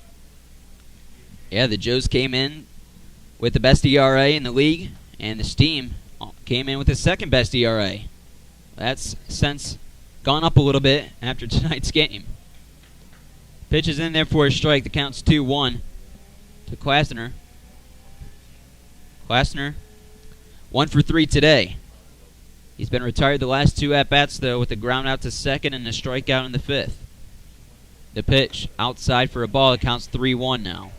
Yeah, the Joes came in with the best ERA in the league, and the Steam came in with the second best ERA. That's since gone up a little bit after tonight's game. Pitch is in there for a strike. The count's 2-1 to Klasner. Klasner, 1 for 3 today. He's been retired the last two at-bats, though, with a ground out to second and a strikeout in the fifth. The pitch outside for a ball. It counts 3-1 now.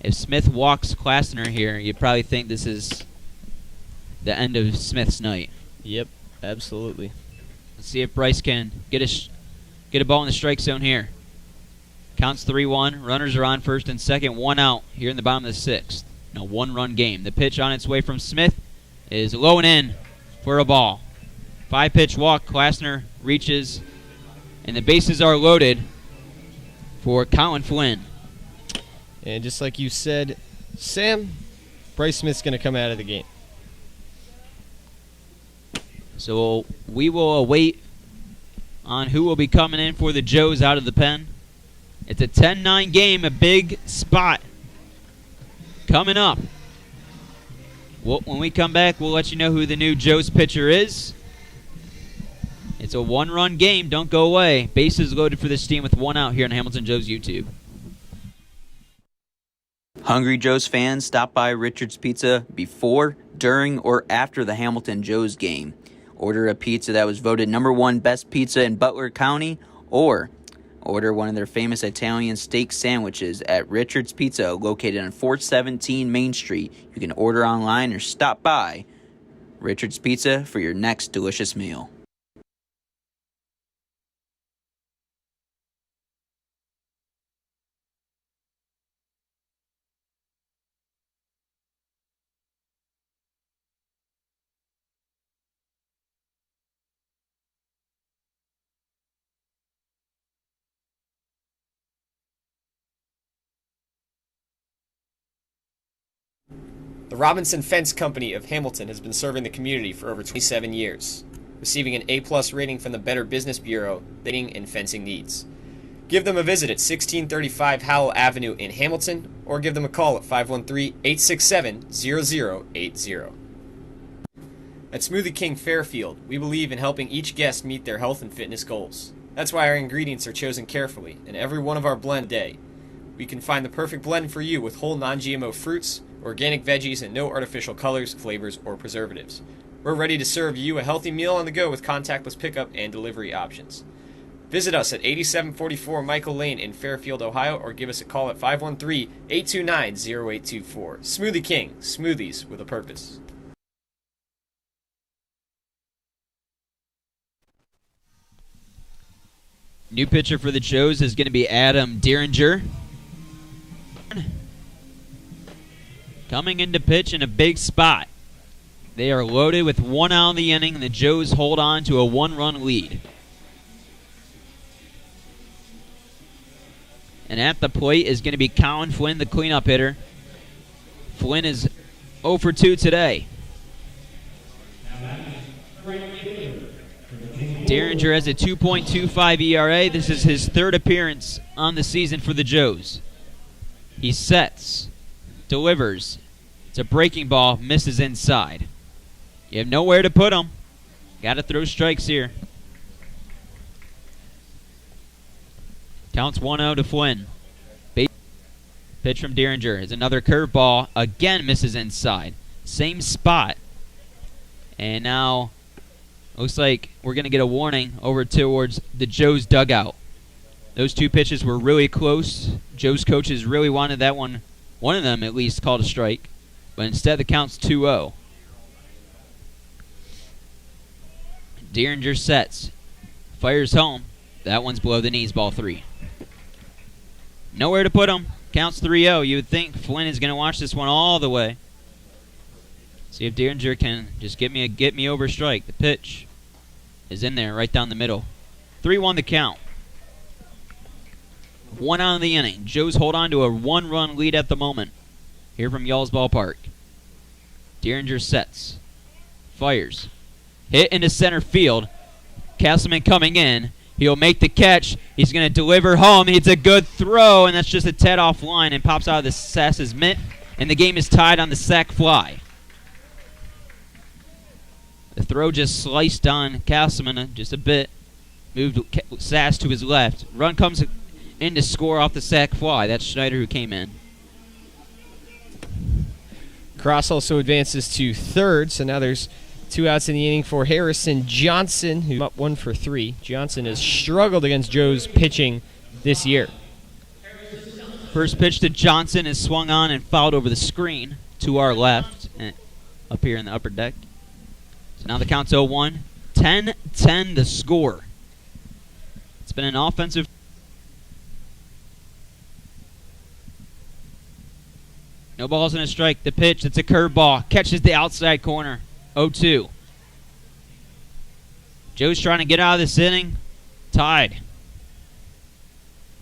If Smith walks Klasner here, you'd probably think this is the end of Smith's night. Yep, absolutely. Let's see if Bryce can get a ball in the strike zone here. Counts 3-1. Runners are on first and second. One out here in the bottom of the sixth. In a one-run game. The pitch on its way from Smith is low and in for a ball. 5-pitch walk. Klasner reaches, and the bases are loaded for Colin Flynn. And just like you said, Sam, Bryce Smith's going to come out of the game. So we will await on who will be coming in for the Joes out of the pen. It's a 10-9 game, a big spot coming up. When we come back, we'll let you know who the new Joes pitcher is. It's a one-run game. Don't go away. Bases loaded for this team with one out here on Hamilton Joe's YouTube. Hungry Joe's fans, stop by Richard's Pizza before, during, or after the Hamilton Joe's game. Order a pizza that was voted #1 best pizza in Butler County, or order one of their famous Italian steak sandwiches at Richard's Pizza, located on 417 Main Street. You can order online or stop by Richard's Pizza for your next delicious meal. The Robinson Fence Company of Hamilton has been serving the community for over 27 years, receiving an A+ rating from the Better Business Bureau, lighting and fencing needs. Give them a visit at 1635 Howell Avenue in Hamilton, or give them a call at 513-867-0080. At Smoothie King Fairfield, we believe in helping each guest meet their health and fitness goals. That's why our ingredients are chosen carefully, and every one of our blend day. We can find the perfect blend for you with whole non-GMO fruits, organic veggies, and no artificial colors, flavors, or preservatives. We're ready to serve you a healthy meal on the go with contactless pickup and delivery options. Visit us at 8744 Michael Lane in Fairfield, Ohio, or give us a call at 513-829-0824. Smoothie King, smoothies with a purpose. New pitcher for the Joes is going to be Adam Dieringer. Coming into pitch in a big spot. They are loaded with one out in the inning, and the Joes hold on to a one-run lead. And at the plate is going to be Colin Flynn, the cleanup hitter. Flynn is 0 for 2 today. Derringer has a 2.25 ERA. This is his third appearance on the season for the Joes. He sets, delivers. It's a breaking ball, misses inside. You have nowhere to put him. Got to throw strikes here. Counts 1-0 to Flynn. Pitch from Derringer is another curveball. Again misses inside. Same spot. And now looks like we're going to get a warning over towards the Joes dugout. Those two pitches were really close. Joe's coaches really wanted that one of them at least, called a strike. But instead the count's 2-0. Derringer sets. Fires home. That one's below the knees, ball 3. Nowhere to put him. Counts 3-0. You would think Flynn is going to watch this one all the way. See if Derringer can just get me over strike. The pitch is in there right down the middle. 3-1 the count. 1 out of the inning. Joes hold on to a 1-run lead at the moment. Here from Y'all's Ballpark. Derringer sets. Fires. Hit into center field. Castleman coming in. He'll make the catch. He's going to deliver home. It's a good throw, and that's just a Ted off line and pops out of the Sass's mitt, and the game is tied on the sac fly. The throw just sliced on Castleman just a bit. Moved Sass to his left. Run comes in to score off the sac fly. That's Schneider who came in. Cross also advances to third, so now there's 2 outs in the inning for Harrison Johnson, who's up 1 for 3. Johnson has struggled against Joe's pitching this year. First pitch to Johnson is swung on and fouled over the screen to our left, and up here in the upper deck. So now the count's 0-1. 10-10 the score. It's been an offensive. No balls and a strike. The pitch, it's a curveball. Catches the outside corner. 0-2. Joe's trying to get out of this inning. Tied.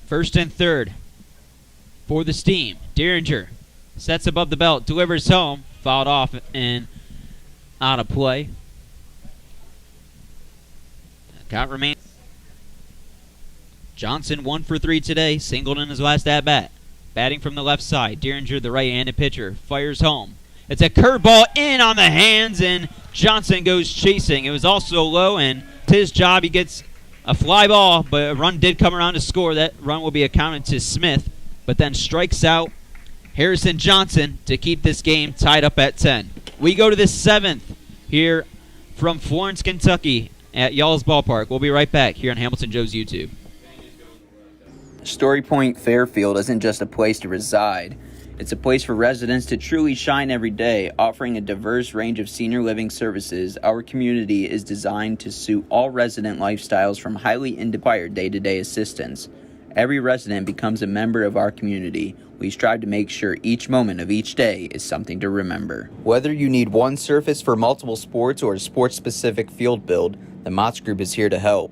First and third for the Steam. Derringer sets above the belt, delivers home, fouled off and out of play. Count remains. Johnson 1 for 3 today, singled in his last at bat. Batting from the left side, Derringer, the right-handed pitcher, fires home. It's a curveball in on the hands, and Johnson goes chasing. It was also low, and to his job, he gets a fly ball, but a run did come around to score. That run will be accounted to Smith, but then strikes out Harrison Johnson to keep this game tied up at 10. We go to the 7th here from Florence, Kentucky at Y'all's Ballpark. We'll be right back here on Hamilton Joe's YouTube. Story Point Fairfield isn't just a place to reside. It's a place for residents to truly shine every day, offering a diverse range of senior living services. Our community is designed to suit all resident lifestyles, from highly required day-to-day assistance. Every resident becomes a member of our community. We strive to make sure each moment of each day is something to remember. Whether you need one surface for multiple sports or a sports-specific field build, the Motts Group is here to help.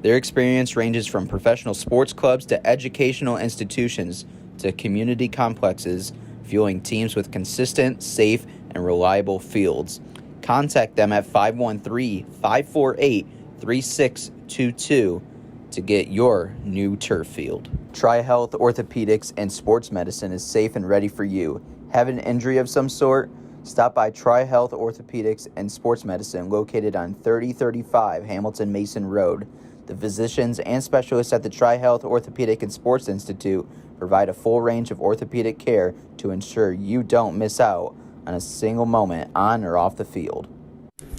Their experience ranges from professional sports clubs to educational institutions to community complexes, fueling teams with consistent, safe, and reliable fields. Contact them at 513-548-3622 to get your new turf field. Tri-Health Orthopedics and Sports Medicine is safe and ready for you. Have an injury of some sort? Stop by Tri-Health Orthopedics and Sports Medicine, located on 3035 Hamilton Mason Road. The physicians and specialists at the Tri-Health Orthopedic and Sports Institute provide a full range of orthopedic care to ensure you don't miss out on a single moment on or off the field.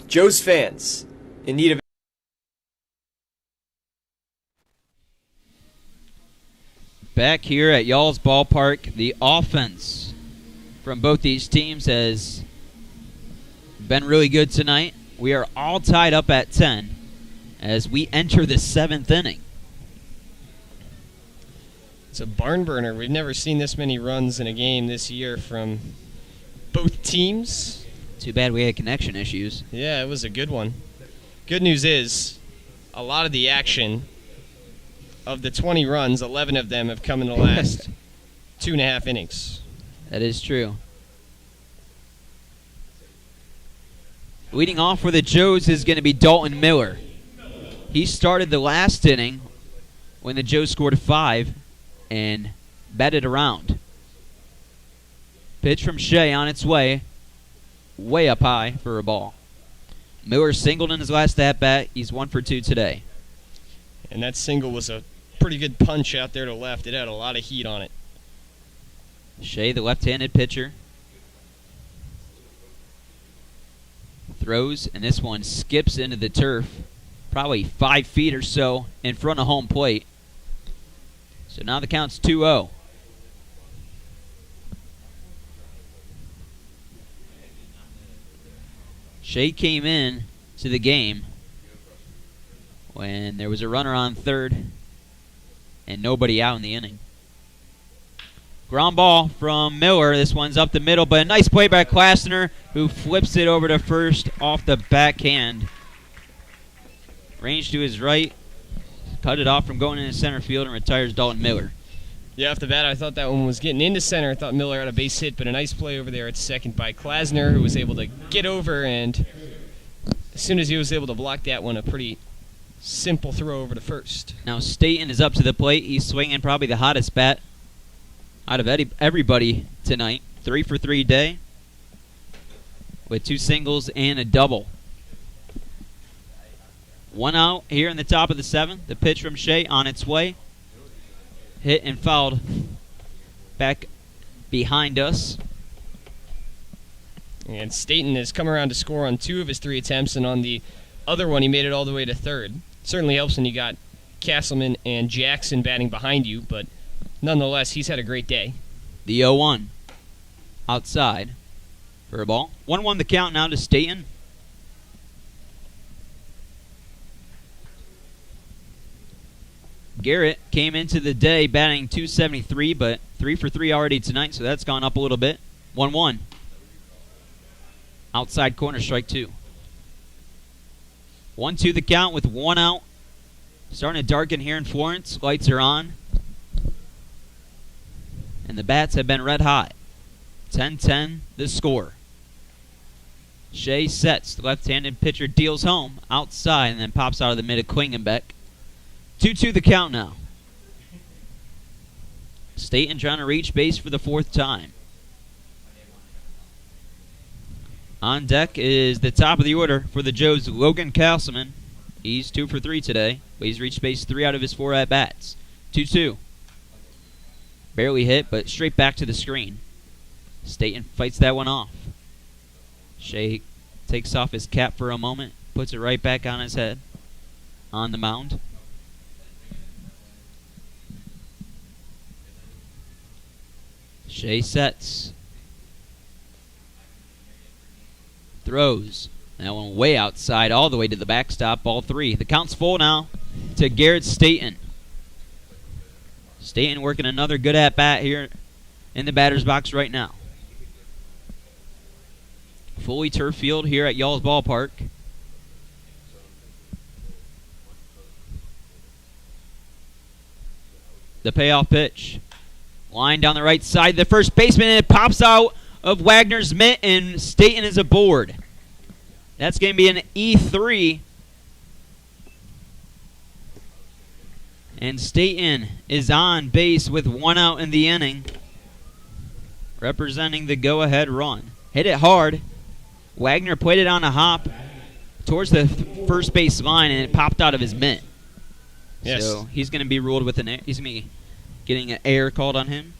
Joe's fans, in need of... Back here at Y'all's Ballpark, the offense from both these teams has been really good tonight. We are all tied up at 10 as we enter the 7th inning. It's a barn burner. We've never seen this many runs in a game this year from both teams. Too bad we had connection issues. Yeah, it was a good one. Good news is, a lot of the action of the 20 runs, 11 of them have come in the last 2.5 innings. That is true. Leading off for the Joes is going to be Dalton Miller. He started the last inning when the Joes scored 5 and batted around. Pitch from Shea on its way up high for a ball. Miller singled in his last at-bat. He's 1 for 2 today. And that single was a pretty good punch out there to left. It had a lot of heat on it. Shea, the left-handed pitcher, throws, and this one skips into the turf, probably 5 feet or so in front of home plate. So now the count's 2-0. Shea came in to the game when there was a runner on third and nobody out in the inning. Ground ball from Miller. This one's up the middle, but a nice play by Klassner, who flips it over to first off the backhand. Range to his right, cut it off from going into center field, and retires Dalton Miller. Yeah, off the bat, I thought that one was getting into center. I thought Miller had a base hit, but a nice play over there at second by Klassner, who was able to get over, and as soon as he was able to block that one, a pretty simple throw over to first. Now Staten is up to the plate. He's swinging probably the hottest bat out of everybody tonight. 3 for 3 day with 2 singles and a double. 1 out here in the top of the 7th. The pitch from Shea on its way. Hit and fouled back behind us. And Staten has come around to score on 2 of his 3 attempts, and on the other one he made it all the way to third. Certainly helps when you got Castleman and Jackson batting behind you, but nonetheless, he's had a great day. The 0-1 outside for a ball. 1-1 the count now to Staten. Garrett came into the day batting .273, but 3 for 3 already tonight, so that's gone up a little bit. 1-1. Outside corner, strike 2. 1-2 the count with 1 out. Starting to darken here in Florence. Lights are on. And the bats have been red hot. 10-10 the score. Shea sets. The left-handed pitcher deals home outside and then pops out of the mid of Klingenbeck. 2-2 the count now. Staten trying to reach base for the 4th time. On deck is the top of the order for the Joes, Logan Castleman. He's 2 for 3 today, but he's reached base 3 out of his 4 at-bats. 2-2. Barely hit, but straight back to the screen. Staten fights that one off. Shea takes off his cap for a moment, puts it right back on his head on the mound. Shea sets. Throws. That one way outside, all the way to the backstop, ball 3. The count's full now to Garrett Staten. Staten working another good at-bat here in the batter's box right now. Fully turf field here at Y'all's Ballpark. The payoff pitch. Line down the right side. The first baseman, and it pops out of Wagner's mitt, and Staten is aboard. That's going to be an E3. And Staten is on base with 1 out in the inning, representing the go-ahead run. Hit it hard. Wagner played it on a hop towards the first base line, and it popped out of his mitt. Yes. So he's going to be ruled with he's going to be getting an error called on him.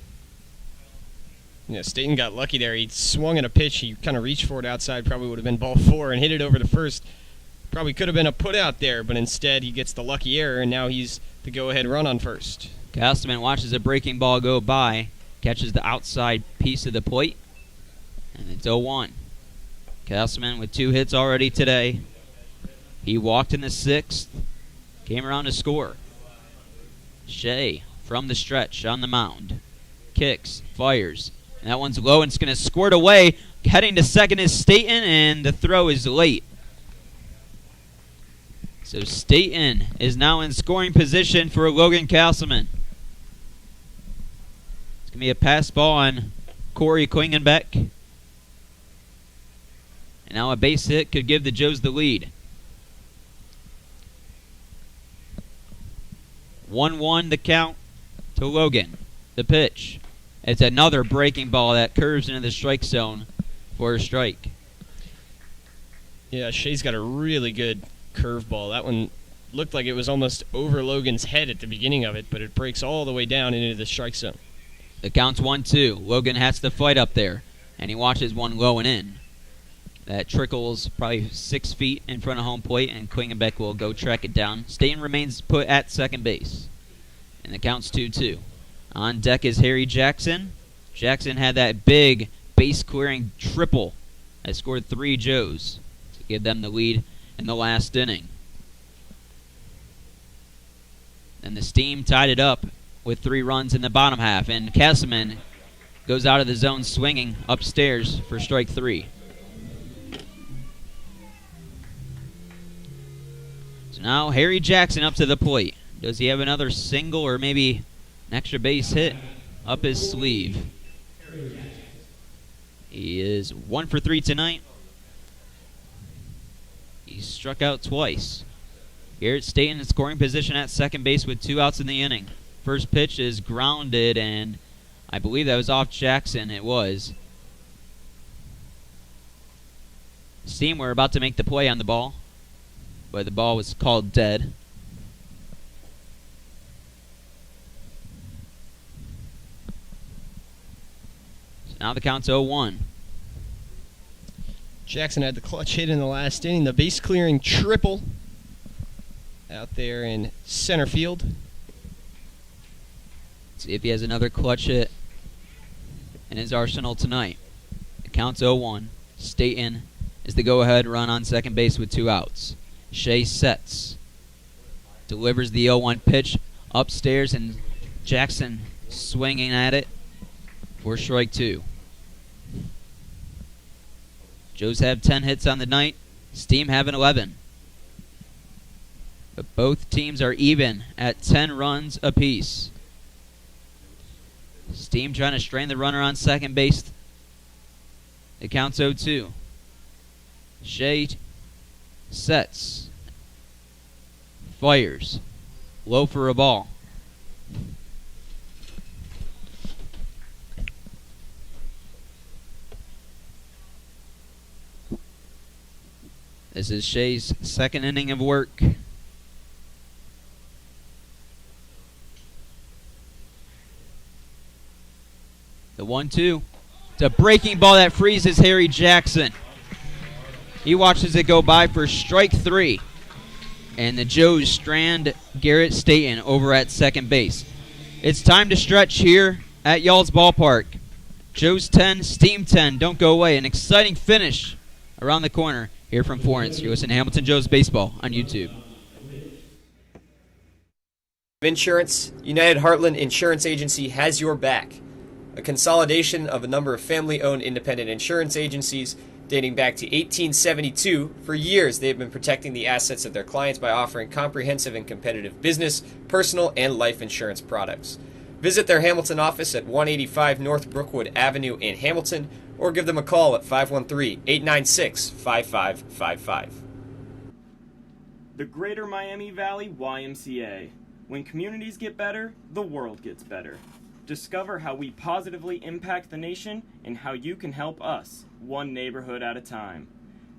Yeah, Staten got lucky there. He swung at a pitch. He kind of reached for it outside. Probably would have been ball 4 and hit it over to first. Probably could have been a put out there, but instead he gets the lucky error, and now he's the go-ahead run on first. Castleman watches a breaking ball go by, catches the outside piece of the plate, and it's 0-1. Castleman with 2 hits already today. He walked in the 6th, came around to score. Shea from the stretch on the mound. Kicks, fires. And that one's low and it's going to squirt away. Heading to second is Staten, and the throw is late. So Staten is now in scoring position for Logan Castleman. It's going to be a pass ball on Corey Klingenbeck. And now a base hit could give the Joes the lead. 1-1 the count to Logan. The pitch. It's another breaking ball that curves into the strike zone for a strike. Yeah, Shea's got a really good curveball. That one looked like it was almost over Logan's head at the beginning of it, but it breaks all the way down into the strike zone. The count's 1-2. Logan has to fight up there, and he watches one low and in. That trickles probably 6 feet in front of home plate, and Klingenbeck will go track it down. Staten remains put at second base, and the count's 2-2. On deck is Harry Jackson. Jackson had that big base-clearing triple that scored 3 Joes to give them the lead in the last inning. And the Steam tied it up with 3 runs in the bottom half, and Castleman goes out of the zone swinging upstairs for strike 3. So now Harry Jackson up to the plate. Does he have another single or maybe an extra base hit up his sleeve? He is 1 for 3 tonight. He struck out twice. Garrett Staten in scoring position at second base with 2 outs in the inning. First pitch is grounded, and I believe that was off Jackson. It was. Steam were about to make the play on the ball, but the ball was called dead. So now the count's 0-1. Jackson had the clutch hit in the last inning, the base clearing triple out there in center field. See if he has another clutch hit in his arsenal tonight. The count's 0-1. Staten is the go-ahead run on second base with 2 outs. Shea sets. Delivers the 0-1 pitch upstairs, and Jackson swinging at it for strike 2. Joes have 10 hits on the night. Steam have 11. But both teams are even at 10 runs apiece. Steam trying to strain the runner on second base. It counts 0-2. Shea sets. Fires. Low for a ball. This is Shea's second inning of work. The 1-2. It's a breaking ball that freezes Harry Jackson. He watches it go by for strike 3. And the Joes strand Garrett Staten over at second base. It's time to stretch here at Y'all's Ballpark. Joes 10, Steam 10. Don't go away. An exciting finish around the corner here from Florence. You're listening to Hamilton Joes Baseball on YouTube. Insurance, United Heartland Insurance Agency has your back. A consolidation of a number of family-owned independent insurance agencies dating back to 1872. For years, they have been protecting the assets of their clients by offering comprehensive and competitive business, personal, and life insurance products. Visit their Hamilton office at 185 North Brookwood Avenue in Hamilton, or give them a call at 513-896-5555. The Greater Miami Valley YMCA. When communities get better, the world gets better. Discover how we positively impact the nation and how you can help us, one neighborhood at a time.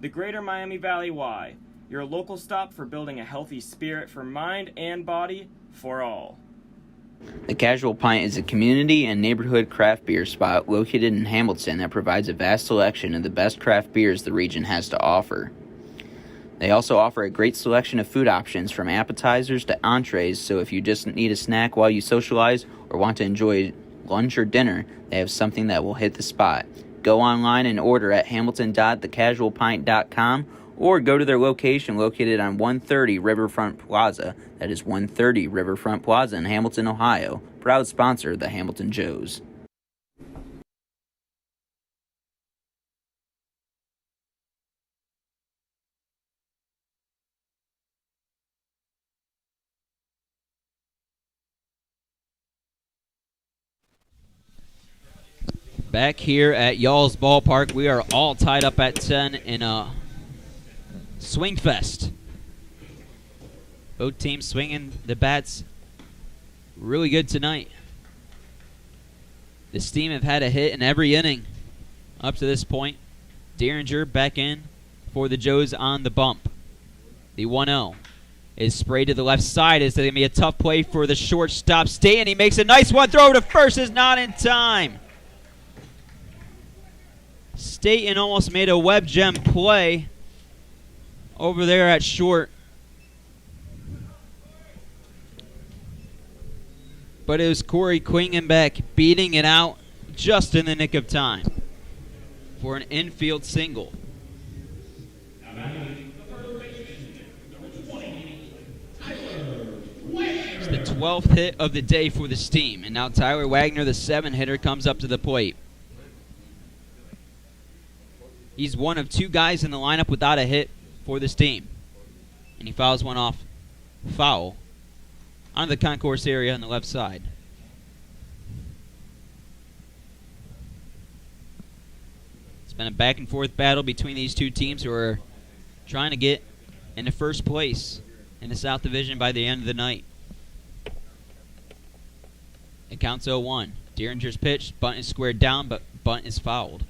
The Greater Miami Valley Y, your local stop for building a healthy spirit for mind and body for all. The Casual Pint is a community and neighborhood craft beer spot located in Hamilton that provides a vast selection of the best craft beers the region has to offer. They also offer a great selection of food options from appetizers to entrees, so if you just need a snack while you socialize or want to enjoy lunch or dinner, they have something that will hit the spot. Go online and order at hamilton.thecasualpint.com or go to their location located on 130 Riverfront Plaza. That is 130 Riverfront Plaza in Hamilton, Ohio. Proud sponsor of the Hamilton Joes. Back here at Y'all's Ballpark, we are all tied up at 10 in a swing fest. Both teams swinging the bats really good tonight. The Steam have had a hit in every inning up to this point. Derringer back in for the Joes on the bump. The 1-0 is sprayed to the left side. It's going to be a tough play for the shortstop, Staten. He makes a nice one. Throw to first is not in time. Staten almost made a web gem play over there at short. But it was Corey Quingenbeck beating it out just in the nick of time for an infield single. It's the 12th hit of the day for the Steam. And now Tyler Wagner, the 7-hitter, comes up to the plate. He's one of 2 guys in the lineup without a hit for the Steam. And he fouls one off foul onto the concourse area on the left side. It's been a back and forth battle between these two teams who are trying to get into first place in the South Division by the end of the night. It counts 0-1. Derringer's pitch. Bunt is squared down, but bunt is fouled.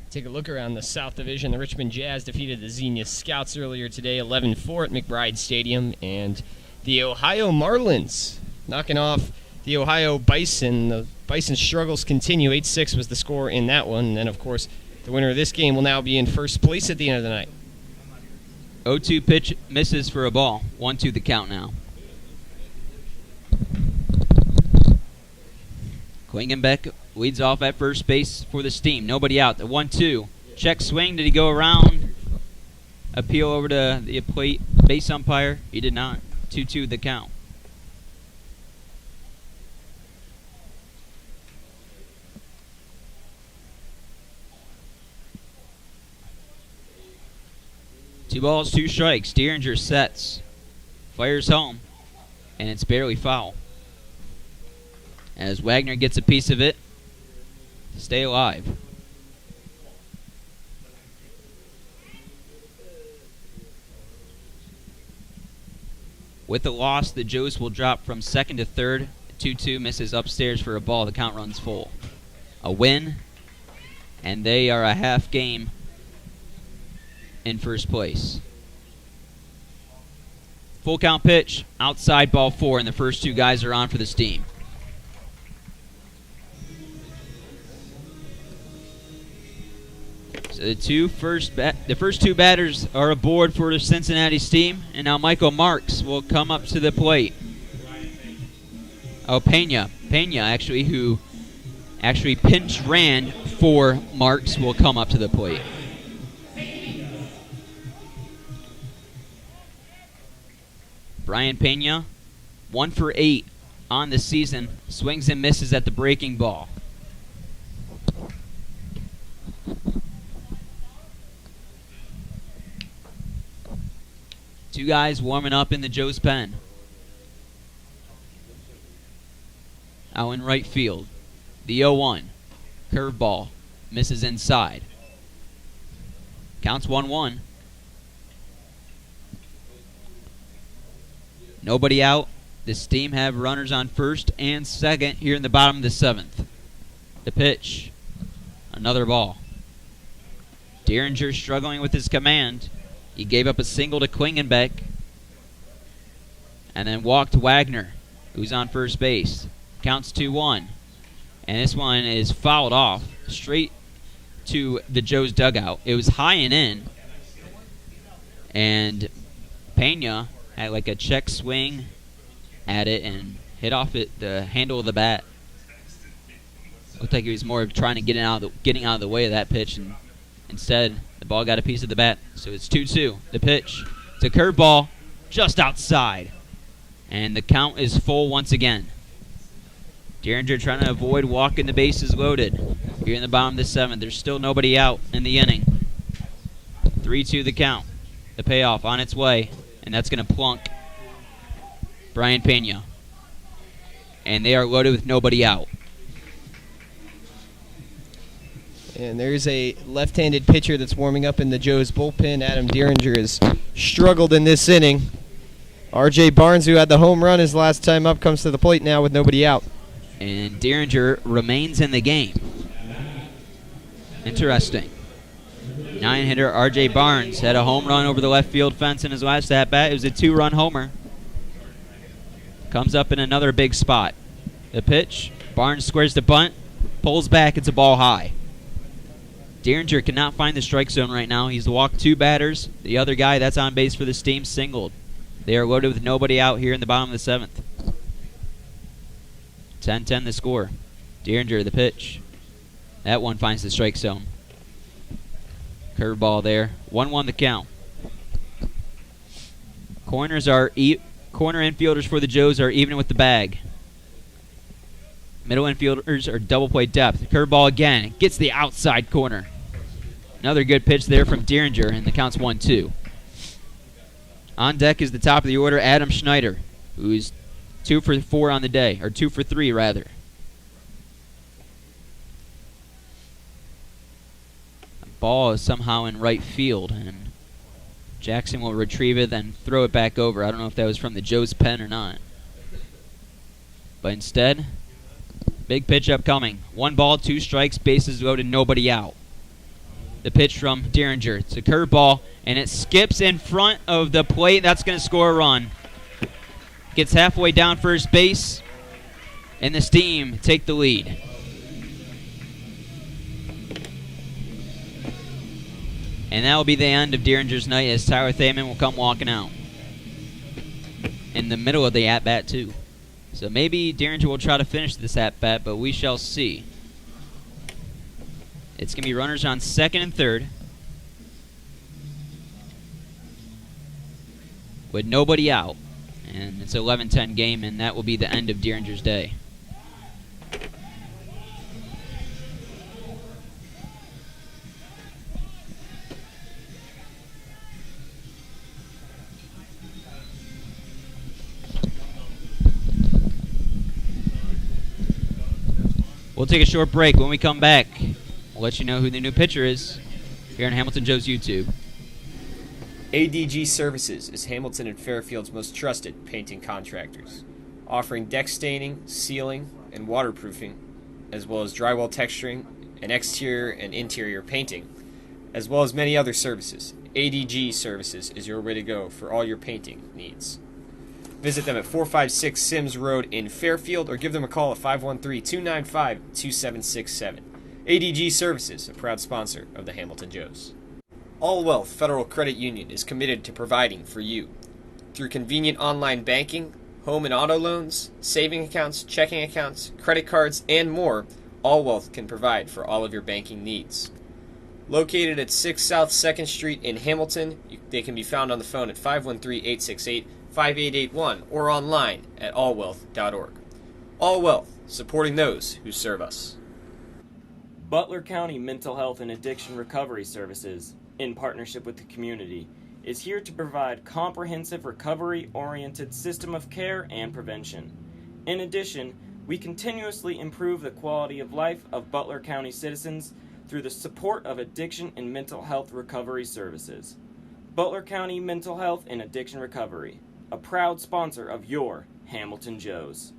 Take a look around the South Division. The Richmond Jazz defeated the Xenia Scouts earlier today, 11-4 at McBride Stadium. And the Ohio Marlins knocking off the Ohio Bison. The Bison struggles continue. 8-6 was the score in that one. And then, of course, the winner of this game will now be in first place at the end of the night. 0-2 pitch misses for a ball. 1-2 the count now. Quingenbeck leads off at first base for the Steam. Nobody out. The 1-2. Check swing. Did he go around? Appeal over to the plate base umpire? He did not. 2-2 the count. Two balls, 2 strikes. Derringer sets. Fires home. And it's barely foul. As Wagner gets a piece of it to stay alive. With the loss, the Joes will drop from second to third. 2-2 misses upstairs for a ball. The count runs full. A win, and they are a half game in first place. Full count pitch, outside ball 4, and the first 2 guys are on for the Steam. So the first 2 batters are aboard for the Cincinnati Steam, and now Michael Marks will come up to the plate. Oh, Pena actually, who actually pinch ran for Marks, will come up to the plate. Brian Pena, 1 for 8 on the season, swings and misses at the breaking ball. Two guys warming up in the Joe's pen. Out in right field. The 0-1. Curveball. Misses inside. Counts 1-1. Nobody out. The Steam have runners on first and second here in the bottom of the 7th. The pitch. Another ball. Derringer struggling with his command. He gave up a single to Quingenbeck and then walked Wagner, who's on first base. Counts 2-1. And this one is fouled off straight to the Joe's dugout. It was high and in. And Pena had like a check swing at it and hit off the handle of the bat. Looked like he was more trying to getting out of the way of that pitch, and instead the ball got a piece of the bat. So it's 2-2. The pitch. It's a curveball just outside. And the count is full once again. Derringer trying to avoid walking the bases loaded here in the bottom of the 7th. There's still nobody out in the inning. 3-2 the count. The payoff on its way. And that's going to plunk Brian Pena. and they are loaded with nobody out. And there's a left-handed pitcher that's warming up in the Joes bullpen. Adam Dieringer has struggled in this inning. R.J. Barnes, who had the home run his last time up, comes to the plate now with nobody out. And Dieringer remains in the game. Interesting. 9-hitter R.J. Barnes had a home run over the left field fence in his last at-bat. It was a 2-run homer. Comes up in another big spot. The pitch, Barnes squares the bunt, pulls back, it's a ball high. Dieringer cannot find the strike zone right now. He's walked 2 batters. The other guy that's on base for the Steam singled. They are loaded with nobody out here in the bottom of the 7th. 10-10 the score. Dieringer the pitch. That one finds the strike zone. Curveball there. 1-1 the count. Corner infielders for the Joes are even with the bag. Middle infielders are double play depth. Curveball again. Gets the outside corner. Another good pitch there from Dieringer, and the count's 1-2. On deck is the top of the order, Adam Schneider, who's 2 for 4 on the day, or 2 for 3 rather. The ball is somehow in right field, and Jackson will retrieve it, then throw it back over. I don't know if that was from the Joe's pen or not. But instead, big pitch upcoming. 1 ball, 2 strikes, bases loaded, nobody out. The pitch from Dieringer. It's a curveball, and it skips in front of the plate. That's going to score a run. Gets halfway down first base, and the Steam take the lead. And that will be the end of Dieringer's night as Tyler Thaman will come walking out. In the middle of the at-bat, too. So maybe Dieringer will try to finish this at-bat, but we shall see. It's going to be runners on second and third, with nobody out. And it's an 11-10 game, and that will be the end of Dieringer's day. We'll take a short break. When we come back, we'll let you know who the new pitcher is here on Hamilton Joe's YouTube. ADG Services is Hamilton and Fairfield's most trusted painting contractors, offering deck staining, sealing, and waterproofing, as well as drywall texturing and exterior and interior painting, as well as many other services. ADG Services is your way to go for all your painting needs. Visit them at 456 Sims Road in Fairfield or give them a call at 513-295-2767. ADG Services, a proud sponsor of the Hamilton Joes. All Wealth Federal Credit Union is committed to providing for you. Through convenient online banking, home and auto loans, saving accounts, checking accounts, credit cards, and more, All Wealth can provide for all of your banking needs. Located at 6 South 2nd Street in Hamilton, they can be found on the phone at 513-868-5881 or online at allwealth.org. All Wealth, supporting those who serve us. Butler County Mental Health and Addiction Recovery Services, in partnership with the community, is here to provide comprehensive recovery-oriented system of care and prevention. In addition, we continuously improve the quality of life of Butler County citizens through the support of addiction and mental health recovery services. Butler County Mental Health and Addiction Recovery, a proud sponsor of your Hamilton Joes.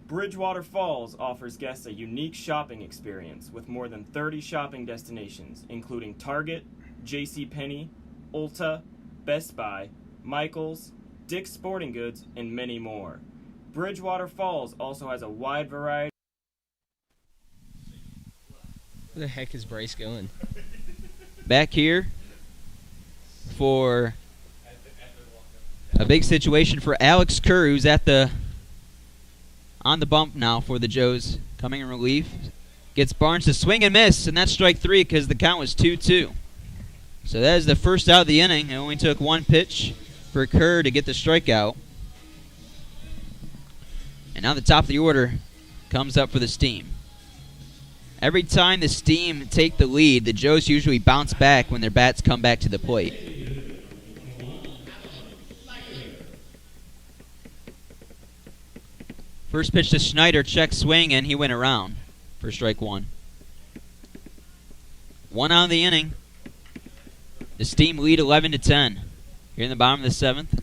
Bridgewater Falls offers guests a unique shopping experience with more than 30 shopping destinations, including Target, JCPenney, Ulta, Best Buy, Michaels, Dick's Sporting Goods, and many more. Bridgewater Falls also has a wide variety. Where the heck is Bryce going? Back here for a big situation for Alex Kerr, who's on the bump now for the Joes, coming in relief. Gets Barnes to swing and miss, and that's strike 3 because the count was 2-2. So that is the first out of the inning. It only took 1 pitch for Kerr to get the strikeout. And now the top of the order comes up for the Steam. Every time the Steam take the lead, the Joes usually bounce back when their bats come back to the plate. First pitch to Schneider, check swing, and he went around for strike one. One out of the inning. The Steam lead 11-10. Here in the bottom of the 7th.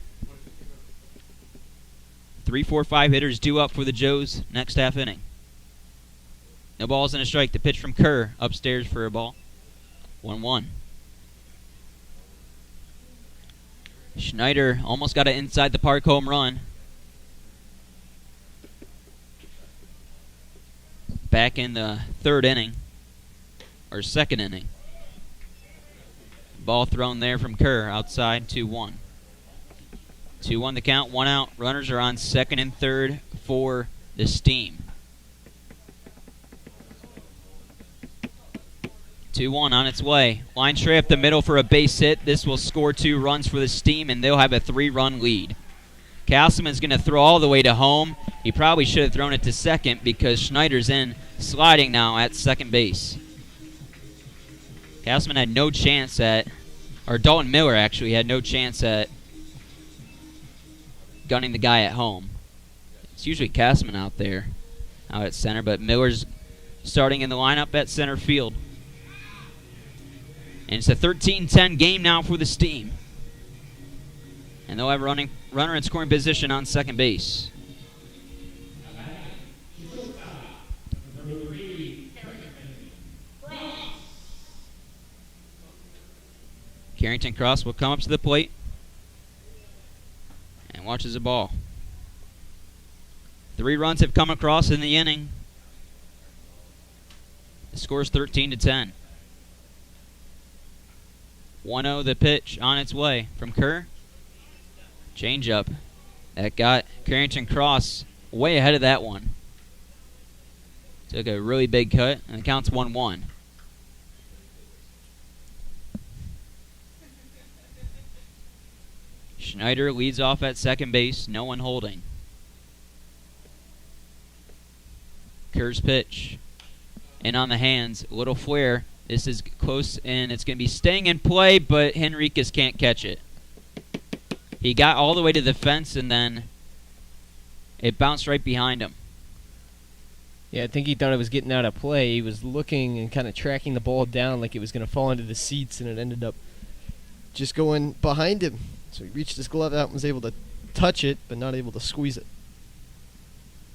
3, 4, 5 hitters due up for the Joes next half inning. No balls and a strike. The pitch from Kerr upstairs for a ball. 1-1. Schneider almost got an inside the park home run. Back in the 3rd inning. Or 2nd inning. Ball thrown there from Kerr outside, 2-1. 2-1 the count, 1 out. Runners are on 2nd and 3rd for the Steam. 2-1 on its way. Line straight up the middle for a base hit. This will score 2 runs for the Steam, and they'll have a 3-run lead. Castleman's going to throw all the way to home. He probably should have thrown it to second because Schneider's in sliding now at second base. Castleman had no chance at, or Dalton Miller actually had no chance at gunning the guy at home. It's usually Castleman out there, out at center, but Miller's starting in the lineup at center field. And it's a 13-10 game now for the Steam. And they'll have a runner in scoring position on second base. Carrington Cross will come up to the plate and watches the ball. 3 runs have come across in the inning. The score is 13-10. 1-0 the pitch on its way from Kerr. Changeup that got Carrington Cross way ahead of that one. Took a really big cut, and the count's 1-1. Schneider leads off at second base, no one holding. Kerr's pitch. In on the hands, a little flare. This is close, and it's going to be staying in play, but Henriquez can't catch it. He got all the way to the fence, and then it bounced right behind him. Yeah, I think he thought it was getting out of play. He was looking and kind of tracking the ball down like it was going to fall into the seats, and it ended up just going behind him. So he reached his glove out and was able to touch it, but not able to squeeze it.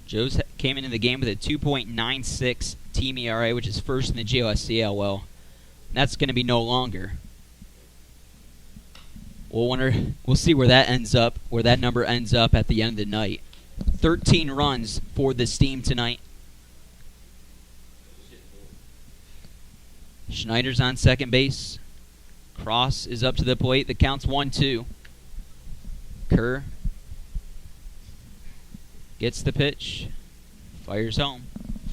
Joes came into the game with a 2.96 team ERA, which is first in the JLSCL. Well, that's going to be no longer. We'll see where that ends up, where that number ends up at the end of the night. 13 runs for the Steam tonight. Schneider's on second base. Cross is up to the plate. The count's 1-2. Kerr gets the pitch. Fires home.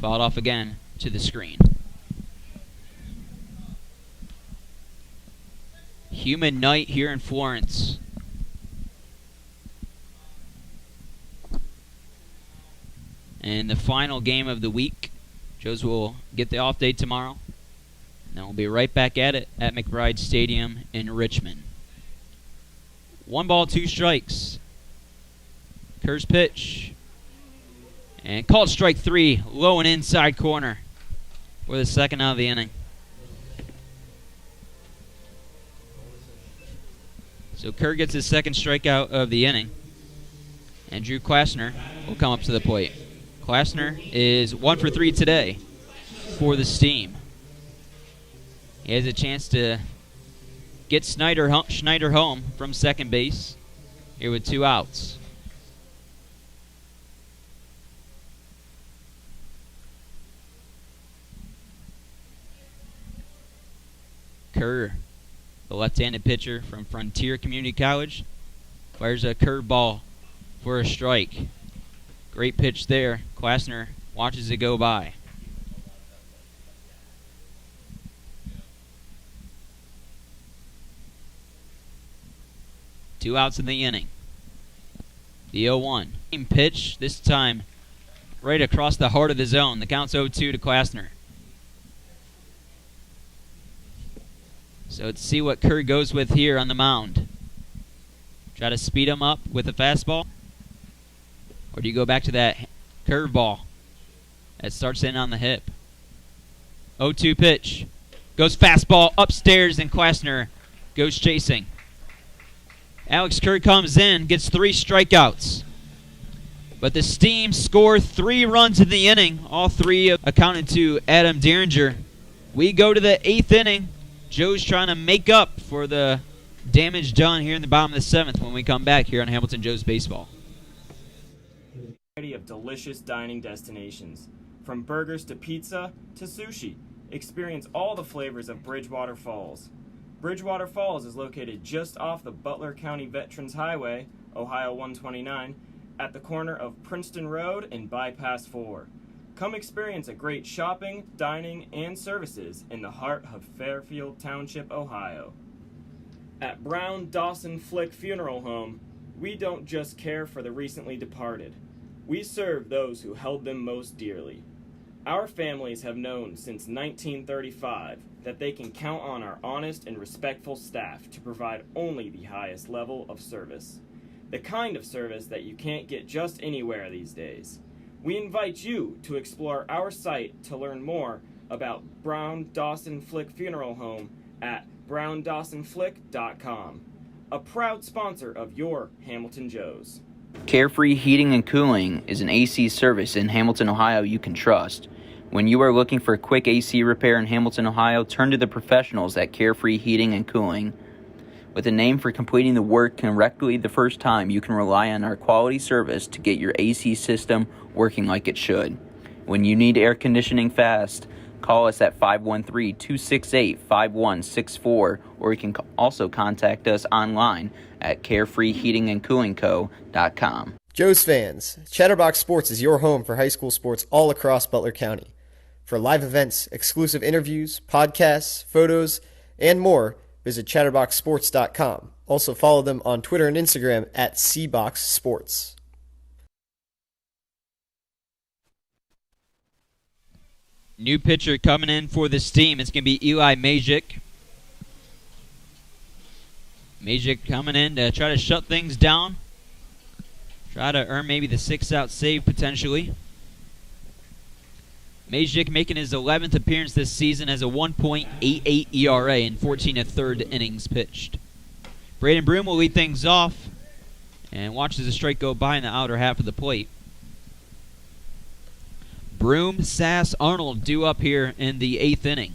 Fouled off again to the screen. Humid night here in Florence. And the final game of the week. Joes will get the off day tomorrow. And then we'll be right back at it at McBride Stadium in Richmond. 1 ball, 2 strikes. Kerr's pitch. And called strike 3, low and inside corner for the second out of the inning. So Kerr gets his second strikeout of the inning. And Drew Klasner will come up to the plate. Klasner is 1 for 3 today for the Steam. He has a chance to get Schneider home from second base here with 2 outs. Kerr, the left-handed pitcher from Frontier Community College, fires a curveball for a strike. Great pitch there. Klasner watches it go by. Two outs in the inning. The 0-1. Same pitch, this time right across the heart of the zone. The count's 0-2 to Klasner. So let's see what Kerr goes with here on the mound. Try to speed him up with a fastball? Or do you go back to that Curveball. That starts in on the hip. 0-2 pitch. Goes fastball upstairs, and Klassner goes chasing. Alex Kerr comes in, gets 3 strikeouts. But the Steam score 3 runs in the inning. All 3 accounted to Adam Derringer. We go to the 8th inning. Joe's trying to make up for the damage done here in the bottom of the 7th when we come back here on Hamilton Joe's Baseball. Of delicious dining destinations. From burgers to pizza to sushi. Experience all the flavors of Bridgewater Falls. Bridgewater Falls is located just off the Butler County Veterans Highway, Ohio 129, at the corner of Princeton Road and Bypass 4. Come experience a great shopping, dining, and services in the heart of Fairfield Township, Ohio. At Brown Dawson Flick Funeral Home, we don't just care for the recently departed. We serve those who held them most dearly. Our families have known since 1935 that they can count on our honest and respectful staff to provide only the highest level of service. The kind of service that you can't get just anywhere these days. We invite you to explore our site to learn more about Brown Dawson Flick Funeral Home at browndawsonflick.com. A proud sponsor of your Hamilton Joes. Carefree Heating and Cooling is an AC service in Hamilton, Ohio you can trust. When you are looking for a quick AC repair in Hamilton, Ohio, turn to the professionals at Carefree Heating and Cooling. With a name for completing the work correctly the first time, you can rely on our quality service to get your AC system working like it should. When you need air conditioning fast, call us at 513-268-5164, or you can also contact us online at carefreeheatingandcoolingco.com. Joe's fans, Chatterbox Sports is your home for high school sports all across Butler County. For live events, exclusive interviews, podcasts, photos, and more, visit chatterboxsports.com. Also follow them on Twitter and Instagram at cboxsports. New pitcher coming in for this team. It's going to be Eli Majic. Majic coming in to try to shut things down. Try to earn maybe the 6-out save potentially. Majic making his 11th appearance this season, has a 1.88 ERA in 14 1/3 innings pitched. Braden Broom will lead things off and watches the strike go by in the outer half of the plate. Broom, Sass, Arnold due up here in the 8th inning.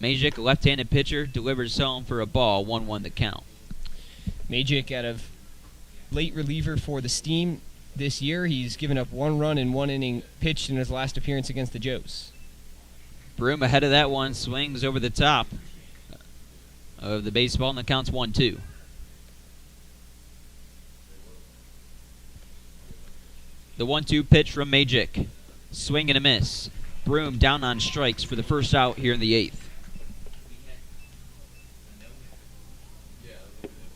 Majic, left-handed pitcher, delivers home for a ball, 1-1 the count. Majic out of late reliever for the Steam this year. He's given up 1 run in 1 inning pitched in his last appearance against the Joes. Broom ahead of that one, swings over the top of the baseball, and the count's 1-2. The 1-2 pitch from Majic. Swing and a miss. Broom down on strikes for the first out here in the 8th.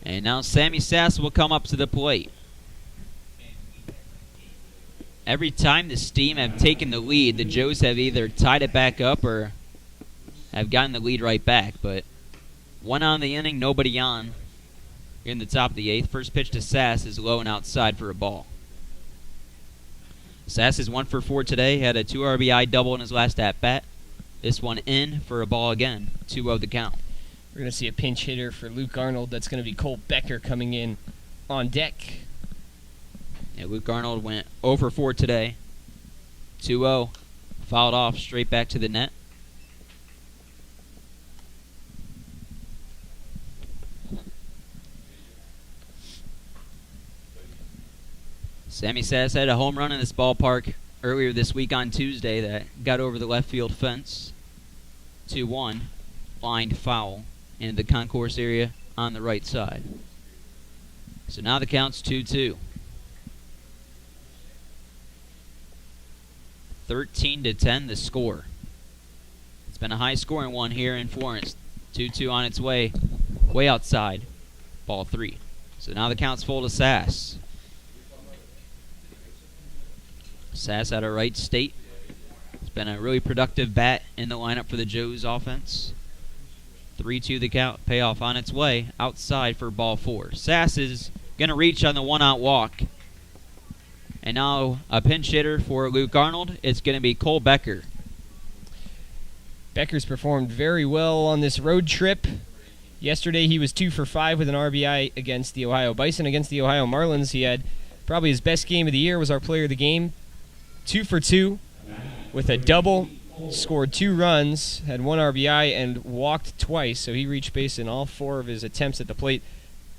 And now Sammy Sass will come up to the plate. Every time the Steam have taken the lead, the Joes have either tied it back up or have gotten the lead right back. But 1 out in the inning, nobody on here in the top of the 8th. First pitch to Sass is low and outside for a ball. Sass is 1 for 4 today. Had a 2 RBI double in his last at-bat. This one in for a ball again. 2-0 the count. We're going to see a pinch hitter for Luke Arnold. That's going to be Cole Becker coming in on deck. Yeah, Luke Arnold went 0 for 4 today. 2-0. Fouled off straight back to the net. Sammy Sass had a home run in this ballpark earlier this week on Tuesday that got over the left field fence. 2-1. Lined foul into the concourse area on the right side. So now the count's 2-2. 13-10 the score. It's been a high-scoring one here in Florence. 2-2 on its way outside. Ball 3. So now the count's full to Sass. Sass out of right state. It's been a really productive bat in the lineup for the Joes offense. 3-2 the count. Payoff on its way outside for ball 4. Sass is going to reach on the 1-out walk. And now a pinch hitter for Luke Arnold. It's going to be Cole Becker. Becker's performed very well on this road trip. Yesterday he was 2 for 5 with an RBI against the Ohio Bison. Against the Ohio Marlins, he had probably his best game of the year, was our player of the game. 2 for 2 with a double, scored 2 runs, had 1 RBI, and walked twice. So he reached base in all 4 of his attempts at the plate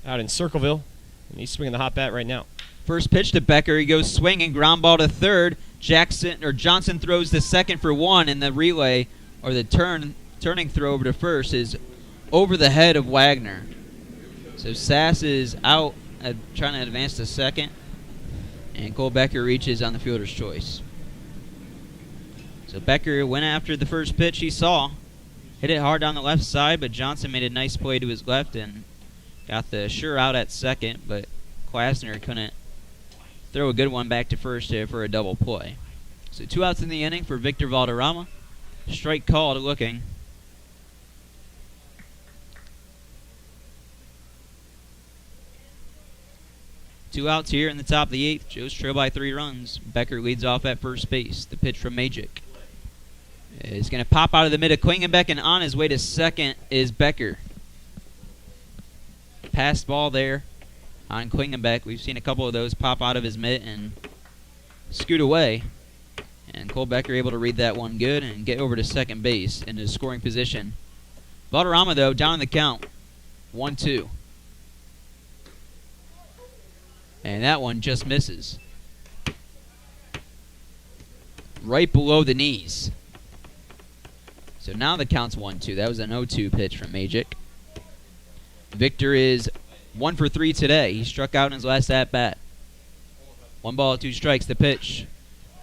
out in Circleville. And he's swinging the hot bat right now. First pitch to Becker. He goes swinging, ground ball to third. Johnson throws the second for 1, and the relay, or the turning throw over to first, is over the head of Wagner. So Sass is out trying to advance to second, and Cole Becker reaches on the fielder's choice. So Becker went after the first pitch he saw, hit it hard down the left side, but Johnson made a nice play to his left and got the sure out at second, but Klasner couldn't throw a good one back to first for a double play. So 2 outs in the inning for Victor Valderrama. Strike called looking. Two outs here in the top of the 8th. Joe's trail by 3 runs. Becker leads off at first base. The pitch from Majic is going to pop out of the mid of Klingenbeck, and on his way to second is Becker. Passed ball there on Klingenbeck. We've seen a couple of those pop out of his mitt and scoot away. And Cole Becker able to read that one good and get over to second base into scoring position. Valderrama, though, down in the count. 1-2. And that one just misses. Right below the knees. So now the count's 1-2. That was an 0-2 pitch from Majic. Victor is 1 for 3 today. He struck out in his last at-bat. 1 ball, 2 strikes. The pitch.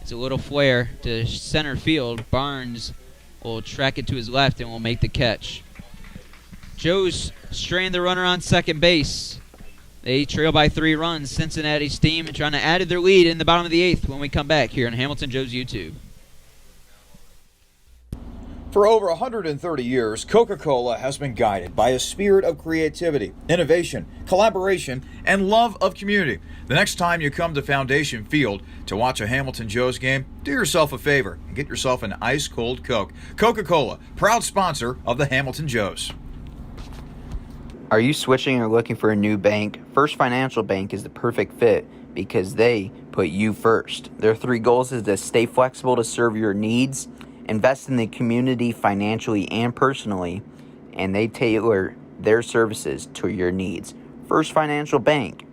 It's a little flare to center field. Barnes will track it to his left and will make the catch. Joe's straying the runner on second base. They trail by 3 runs. Cincinnati's team trying to add to their lead in the bottom of the 8th when we come back here on Hamilton Joe's YouTube. For over 130 years, Coca-Cola has been guided by a spirit of creativity, innovation, collaboration, and love of community. The next time you come to Foundation Field to watch a Hamilton Joe's game, do yourself a favor and get yourself an ice-cold Coke. Coca-Cola, proud sponsor of the Hamilton Joes. Are you switching or looking for a new bank? First Financial Bank is the perfect fit because they put you first. Their 3 goals is to stay flexible to serve your needs, invest in the community financially and personally, and they tailor their services to your needs. First Financial Bank.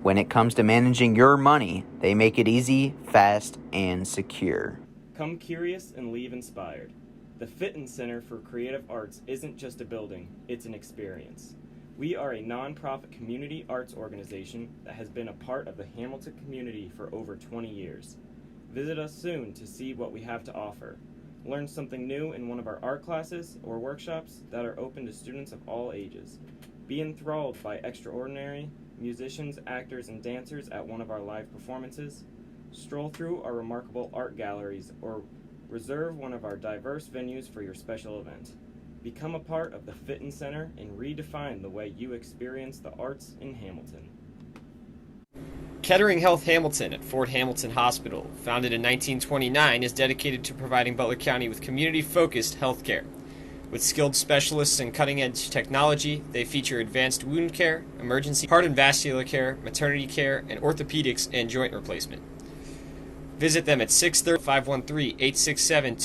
When it comes to managing your money, they make it easy, fast, and secure. Come curious and leave inspired. The Fitton Center for Creative Arts isn't just a building, it's an experience. We are a nonprofit community arts organization that has been a part of the Hamilton community for over 20 years. Visit us soon to see what we have to offer. Learn something new in one of our art classes or workshops that are open to students of all ages. Be enthralled by extraordinary musicians, actors, and dancers at one of our live performances. Stroll through our remarkable art galleries or reserve one of our diverse venues for your special event. Become a part of the Fitton Center and redefine the way you experience the arts in Hamilton. Kettering Health Hamilton at Fort Hamilton Hospital, founded in 1929, is dedicated to providing Butler County with community-focused health care. With skilled specialists and cutting-edge technology, they feature advanced wound care, emergency heart and vascular care, maternity care, and orthopedics and joint replacement. Visit them at 630-513-867-2